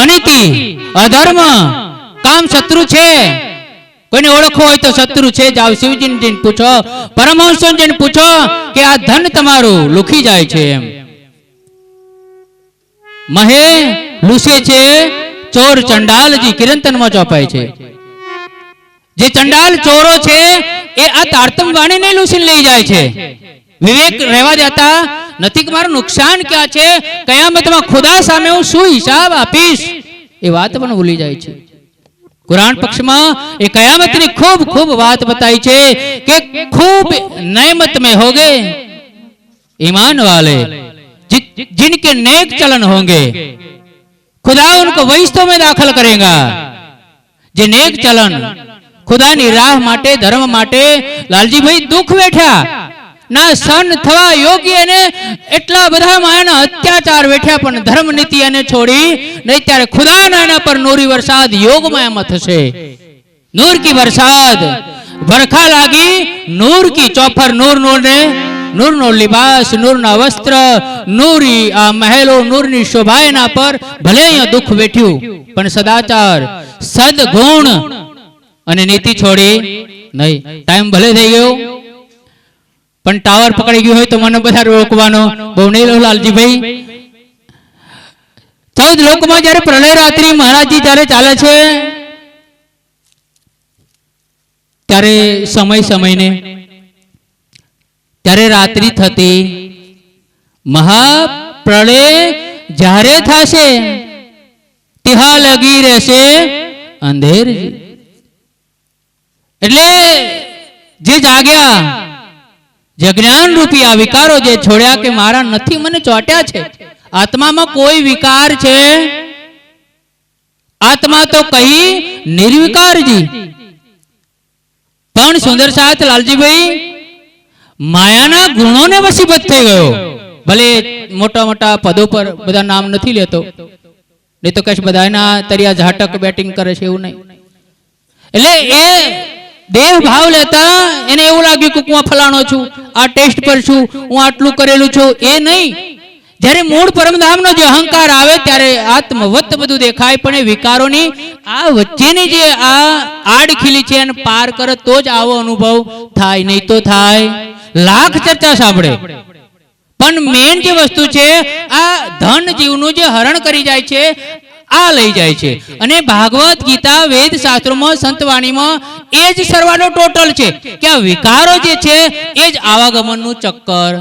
અનીતિ, અધર્મ, કામ શત્રુ છે, કોઈને ઓળખો હોય તો શત્રુ છે, જાઓ શિવજીને જઈને પૂછો, પરમહંસોને જઈને પૂછો કે આ ધન તમારું લુખી જાય છે. એમ મહે લૂસે છે ચોર ચંડાલજી, કિરંતનમાં ચોપાય છે. જે ચંડાલ ચોરો છે એ આ તારતમ વાણીને લૂસીને લઈ જાય છે. વિવેક રહેવા દેતા નથી કે મારું નુકસાન ક્યાં છે, કયામતમાં ખુદા સામે હું શું હિસાબ આપીશ, એ વાત પણ ભૂલી જાય છે. કુરાન પક્ષમાં એ કયામતની ખૂબ ખૂબ વાત બતાઈ છે કે ખૂબ નેમત में होगे ईमान वाले जिनके नेक चलन होंगे खुदा उनको वहिश्तों में दाखिल करेगा. જે નેક ચલન, ખુદાની રાહ માટે, ધર્મ માટે લાલજીભાઈ દુઃખ વેઠ્યા, ના સન થવા યોગ્ય એને એટલા બધા માયાના અત્યાચાર વેઠ્યા, પણ ધર્મ નીતિ એને છોડી નહીં. ત્યારે ખુદાના એના પર નૂરી વરસાદ યોગ માયામાં થશે. નૂર કી વરસાદ, વરખા લાગી નૂર કી ચોફર, નૂરનો લિબાસ, નૂરના વસ્ત્ર, નૂરી આ મહેલો, નૂરની શોભા એના પર. ભલે અહીંયા દુઃખ વેઠ્યું પણ સદાચાર, સદગુણ અને નીતિ છોડી નહીં. ટાઈમ ભલે થઈ ગયો પણ ટાવર પકડી ગયું હોય તો મને બધા રોકવાનો બહુ નહીં લો લાલજીભાઈ. 14 લોકમાં જયારે પ્રલય રાત્રિ મહારાજજી જયારે ચાલે છે ત્યારે સમયને ત્યારે રાત્રિ થતી, મહાપ્રલય જ્યારે થશે ત્યાં લગી રહેશે અંધેર. એટલે જે જાગ્યા, જે જ્ઞાન રૂપી આ વિકારો જે છોડ્યા કે મારા નથી, મને ચોટ્યા છે, આત્મામાં કોઈ વિકાર છે, આત્મા તો કહી નિર્વિકારજી. પણ સુંદર સાથ લાલજીભાઈ માયાના ગુણોને વસીબત થઈ ગયો. ભલે મોટા મોટા પદો પર બધા નામ નથી લેતો, નહીં તો કશ બધાના તરિયા ઝાટક બેટિંગ કરે છે એવું નહીં. એટલે એ દેહ ભાવ લેતા એને એવું લાગ્યું કે હું ફલાણો છું, આ ટેસ્ટ પર છું, હું આટલું કરેલું છું, એ નહીં. જ્યારે મૂળ પરમધામનો જે અહંકાર આવે ત્યારે આત્મવત બધું દેખાય, પણ એ વિકારોની આ વચ્ચેની જે આ આડખીલી છે એને પાર કરે તો જ આવો અનુભવ થાય, નહીં તો થાય લાખ ચર્ચા સાંભળે. પણ મેન જે વસ્તુ છે આ ધન જીવનું જે હરણ કરી જાય છે આ લઈ જાય છે. અને ભાગવત ગીતા, વેદ શાસ્ત્રોમાં, સંતવાણીમાં એ જ સરવાનો ટોટલ છે કે આ વિકારો જે છે એ જ આવાગમનનું ચક્કર,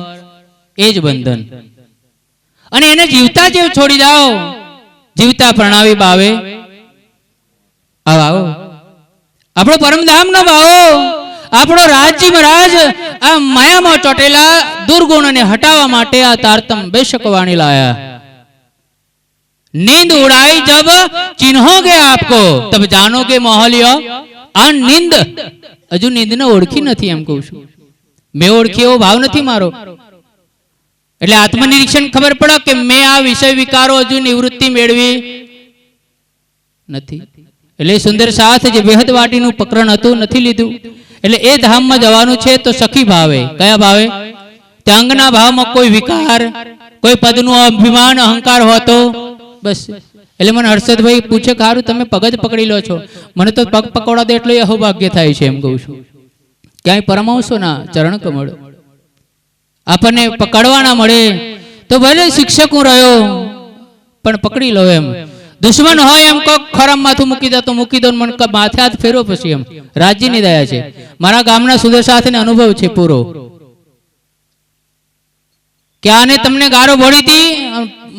એ જ બંધન. અને એને જીવતા જેવ છોડી જાઓ, જીવતા પ્રણાવી બાવે આવો. આપણો પરમધામનો ભાવો, આપણો રાજજી મહારાજ આ માયામાં ચોટેલા દુર્ગુણોને હટાવવા માટે આ તારતમ બેશક વાણી લાયા. नींद उड़ाई जब चिन्होगे आपको तब जानोगे मोहलियो. આ નીંદ હજુ નીંદને ઓળખી નથી એમ કહું છું. મેં ઓળખી એવો ભાવ નથી મારો. એટલે આત્મનિરીક્ષણ ખબર પડે કે મેં આ વિષય વિકારો હજુ નિવૃત્તિ મેળવી નથી. એટલે સુંદર સાથ જે બેહદ વાટીનું પ્રકરણ હતું નથી લીધું. એટલે એ ધામમાં જવાનું છે તો સખી ભાવે. કયા ભાવે? ત્યાંગના ભાવમાં કોઈ વિકાર, કોઈ પદનું અભિમાન, અહંકાર હોતો બસ. એટલે મને હર્ષદભાઈ પૂછે કે હારું તમે પગ જ પકડી લો છો, મને તો પગ પકવડા દે એટલે અહોભાગ્ય થાય છે એમ કહું છું. ક્યાંય પરમાવશો ના ચરણ કમળ આપણને પકડવાના મળે તો ભલે શિક્ષક હું રહ્યો પણ પકડી લો એમ. દુશ્મન હોય એમ કોક ખરાબ માથું મૂકી દો તો મૂકી દો, મને માથે હાથ ફેરો પછી એમ. રાજ્યની દયા છે. મારા ગામના સુદર સાથેને અનુભવ છે પૂરો કે આને તમને ગારો ભળી હતી,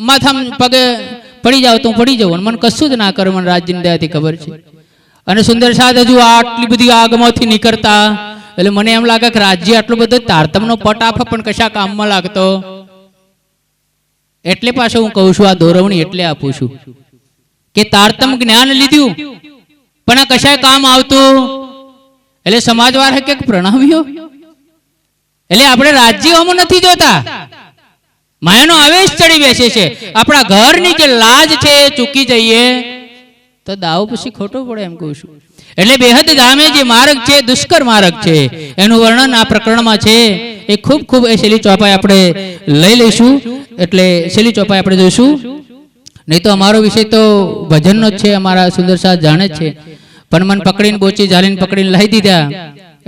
માથા પગે પડી જાવ તો પડી જાવ, મને કશું જ ના કરે, મને રાજ્યની દયાથી ખબર છે. અને સુંદર સાથ હજુ આટલી બધી આગમાંથી નીકળતા એટલે મને એમ લાગે કે રાજ્ય આટલો બધો તારતમનો પટ આપે પણ કશા કામમાં લાગતો એટલે પાછો હું કહું છું, આ દોરવણી એટલે આપું છું કે તારતમ જ્ઞાન લીધું પણ આ કશાય કામ આવતું. એટલે સમાજવાળા કે પ્રણામીઓ, એટલે આપણે રાજ્યોમાં નથી જોતા, માયાનો આવેશ ચડી બેસે છે. આપણા ઘરની જે લાજ છે એ ચૂકી જઈએ તો દાવ પછી ખોટો પડે એમ કહું છું. એટલે બેહદ ધામે જે માર્ગ છે દુષ્કર માર્ગ છે, એનું વર્ણન આ પ્રકરણમાં છે. એ ખૂબ ખૂબ એ શૈલી ચોપાઈ આપણે લઈ લઈશું, એટલે શૈલી ચોપાઈ આપણે જોઈશું. નહીં તો અમારો વિષય તો ભજનનો જ છે, અમારા સુંદર સાથ જાણે જ છે. પણ મને પકડીને બોચી ઝાલીને પકડીને લાવી દીધા,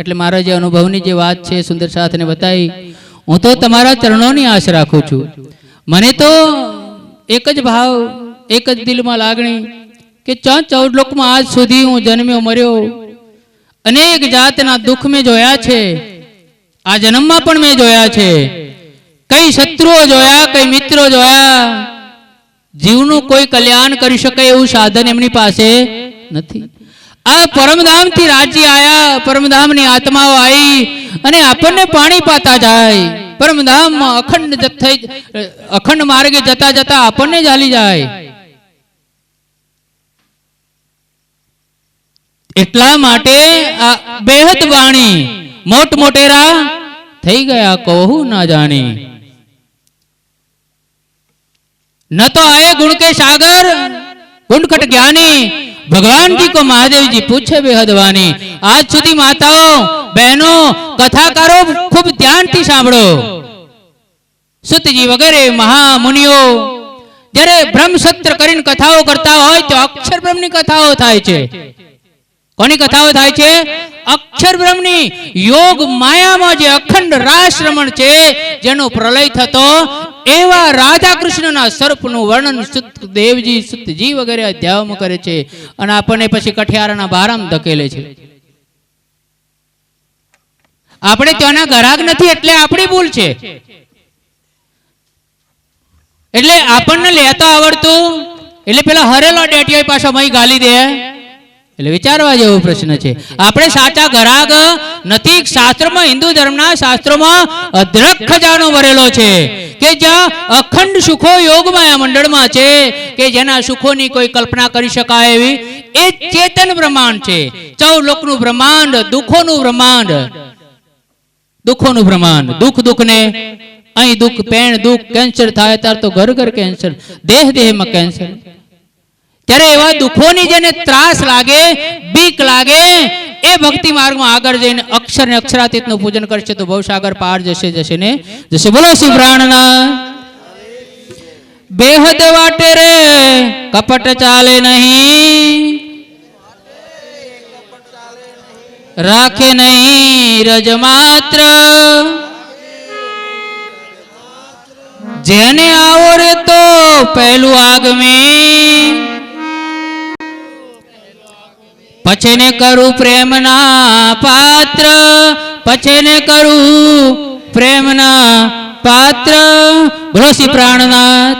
એટલે મારા જે અનુભવની જે વાત છે સુંદર સાથને બતાવી. હું તો તમારા ચરણોની આશ રાખું છું. મને તો એક જ ભાવ, એક જ દિલમાં લાગણી કે 14 લોકમાં આજ સુધી હું જન્મ્યો મર્યો, અનેક જાતના દુઃખ મેં જોયા છે, આ જન્મમાં પણ મેં જોયા છે. કઈ શત્રુઓ જોયા, કઈ મિત્રો જોયા. જીવનું કોઈ કલ્યાણ કરી શકે એવું સાધન એમની પાસે નથી. આ પરમધામ થી રાજ્ય આયા, પરમધામ ની આત્માઓ આવી અને આપણને પાણી પાતા જાય. પરમધામ અખંડ માર્ગે જતા જતા આપણને જ હાલી જાય. એટલા માટે આ બેહદ વાણી મોટ મોટેરા થઈ ગયા કહું ના જાણી. न तो आए गुण के सागर गुणखट ज्ञानी, भगवान जी को महादेव जी पूछे बेहदवानी. आज सुधी माताओं बहनों कथाकारो खूब ध्यान थी सांभळो. सुतजी वगैरह महामुनिओ जरे ब्रह्म सत्र करीने कथाओ करता होय तो अक्षर ब्रह्म नी कथाओ थाय छे. कोनी कथाओ थाय छे? अक्षर ब्रह्म नी. योग माया में जे अखंड रास रमण छे, जेनो प्रलय थतो एवा राधा कृष्ण ना सर्प नु वर्णन सुतदेवजी सुतजी वगैरह अध्यायों में करे छे અને આપણને પછી કઠિયારાના બારામાં ધકેલે છે. આપણે ત્યાંના ગરાગ નથી એટલે આપણી ભૂલ છે. એટલે આપણને લેતા આવડતું એટલે પેલા હરેલો ડેટિયો પાછો મય ગાલી દે, એટલે વિચારવા જેવો પ્રશ્ન છે. આપણે સાચા ગરાગ નથી. શાસ્ત્રમાં, હિન્દુ ધર્મના શાસ્ત્રોમાં અદ્રક ખજાનો ભરેલો છે કે જ્યાં અખંડ સુખો યોગમાયા મંડળમાં છે કે જેના સુખોની કોઈ કલ્પના કરી શકાય એવી એ ચેતન બ્રહ્માંડ છે. 14 લોકનું બ્રહ્માંડ, દુઃખોનું બ્રહ્માંડ, દુઃખોનું બ્રહ્માંડ. દુઃખ ને અહીં દુઃખ, પેણ દુઃખ, કેન્સર થાય ત્યારે તો ઘર ઘર કેન્સર, દેહ દેહમાં કેન્સર. ત્યારે એવા દુઃખોની જેને ત્રાસ લાગે, બીક લાગે, એ ભક્તિ માર્ગમાં આગળ જઈને અક્ષર ને અક્ષરાતીત નું પૂજન કરશે તો ભવસાગર પાર જશે ને જશે. બોલો શ્રી પ્રાણનાથ. બેહદ વાટે રે કપટ ચાલે નહીં, રાખે નહીં રજ માત્ર. જેને આવો રે તો પહેલું આગમી, પછી ને કરું પ્રેમના પાત્ર, પછી ને કરું પ્રેમના પાત્ર. બોલો શ્રી પ્રાણનાથ.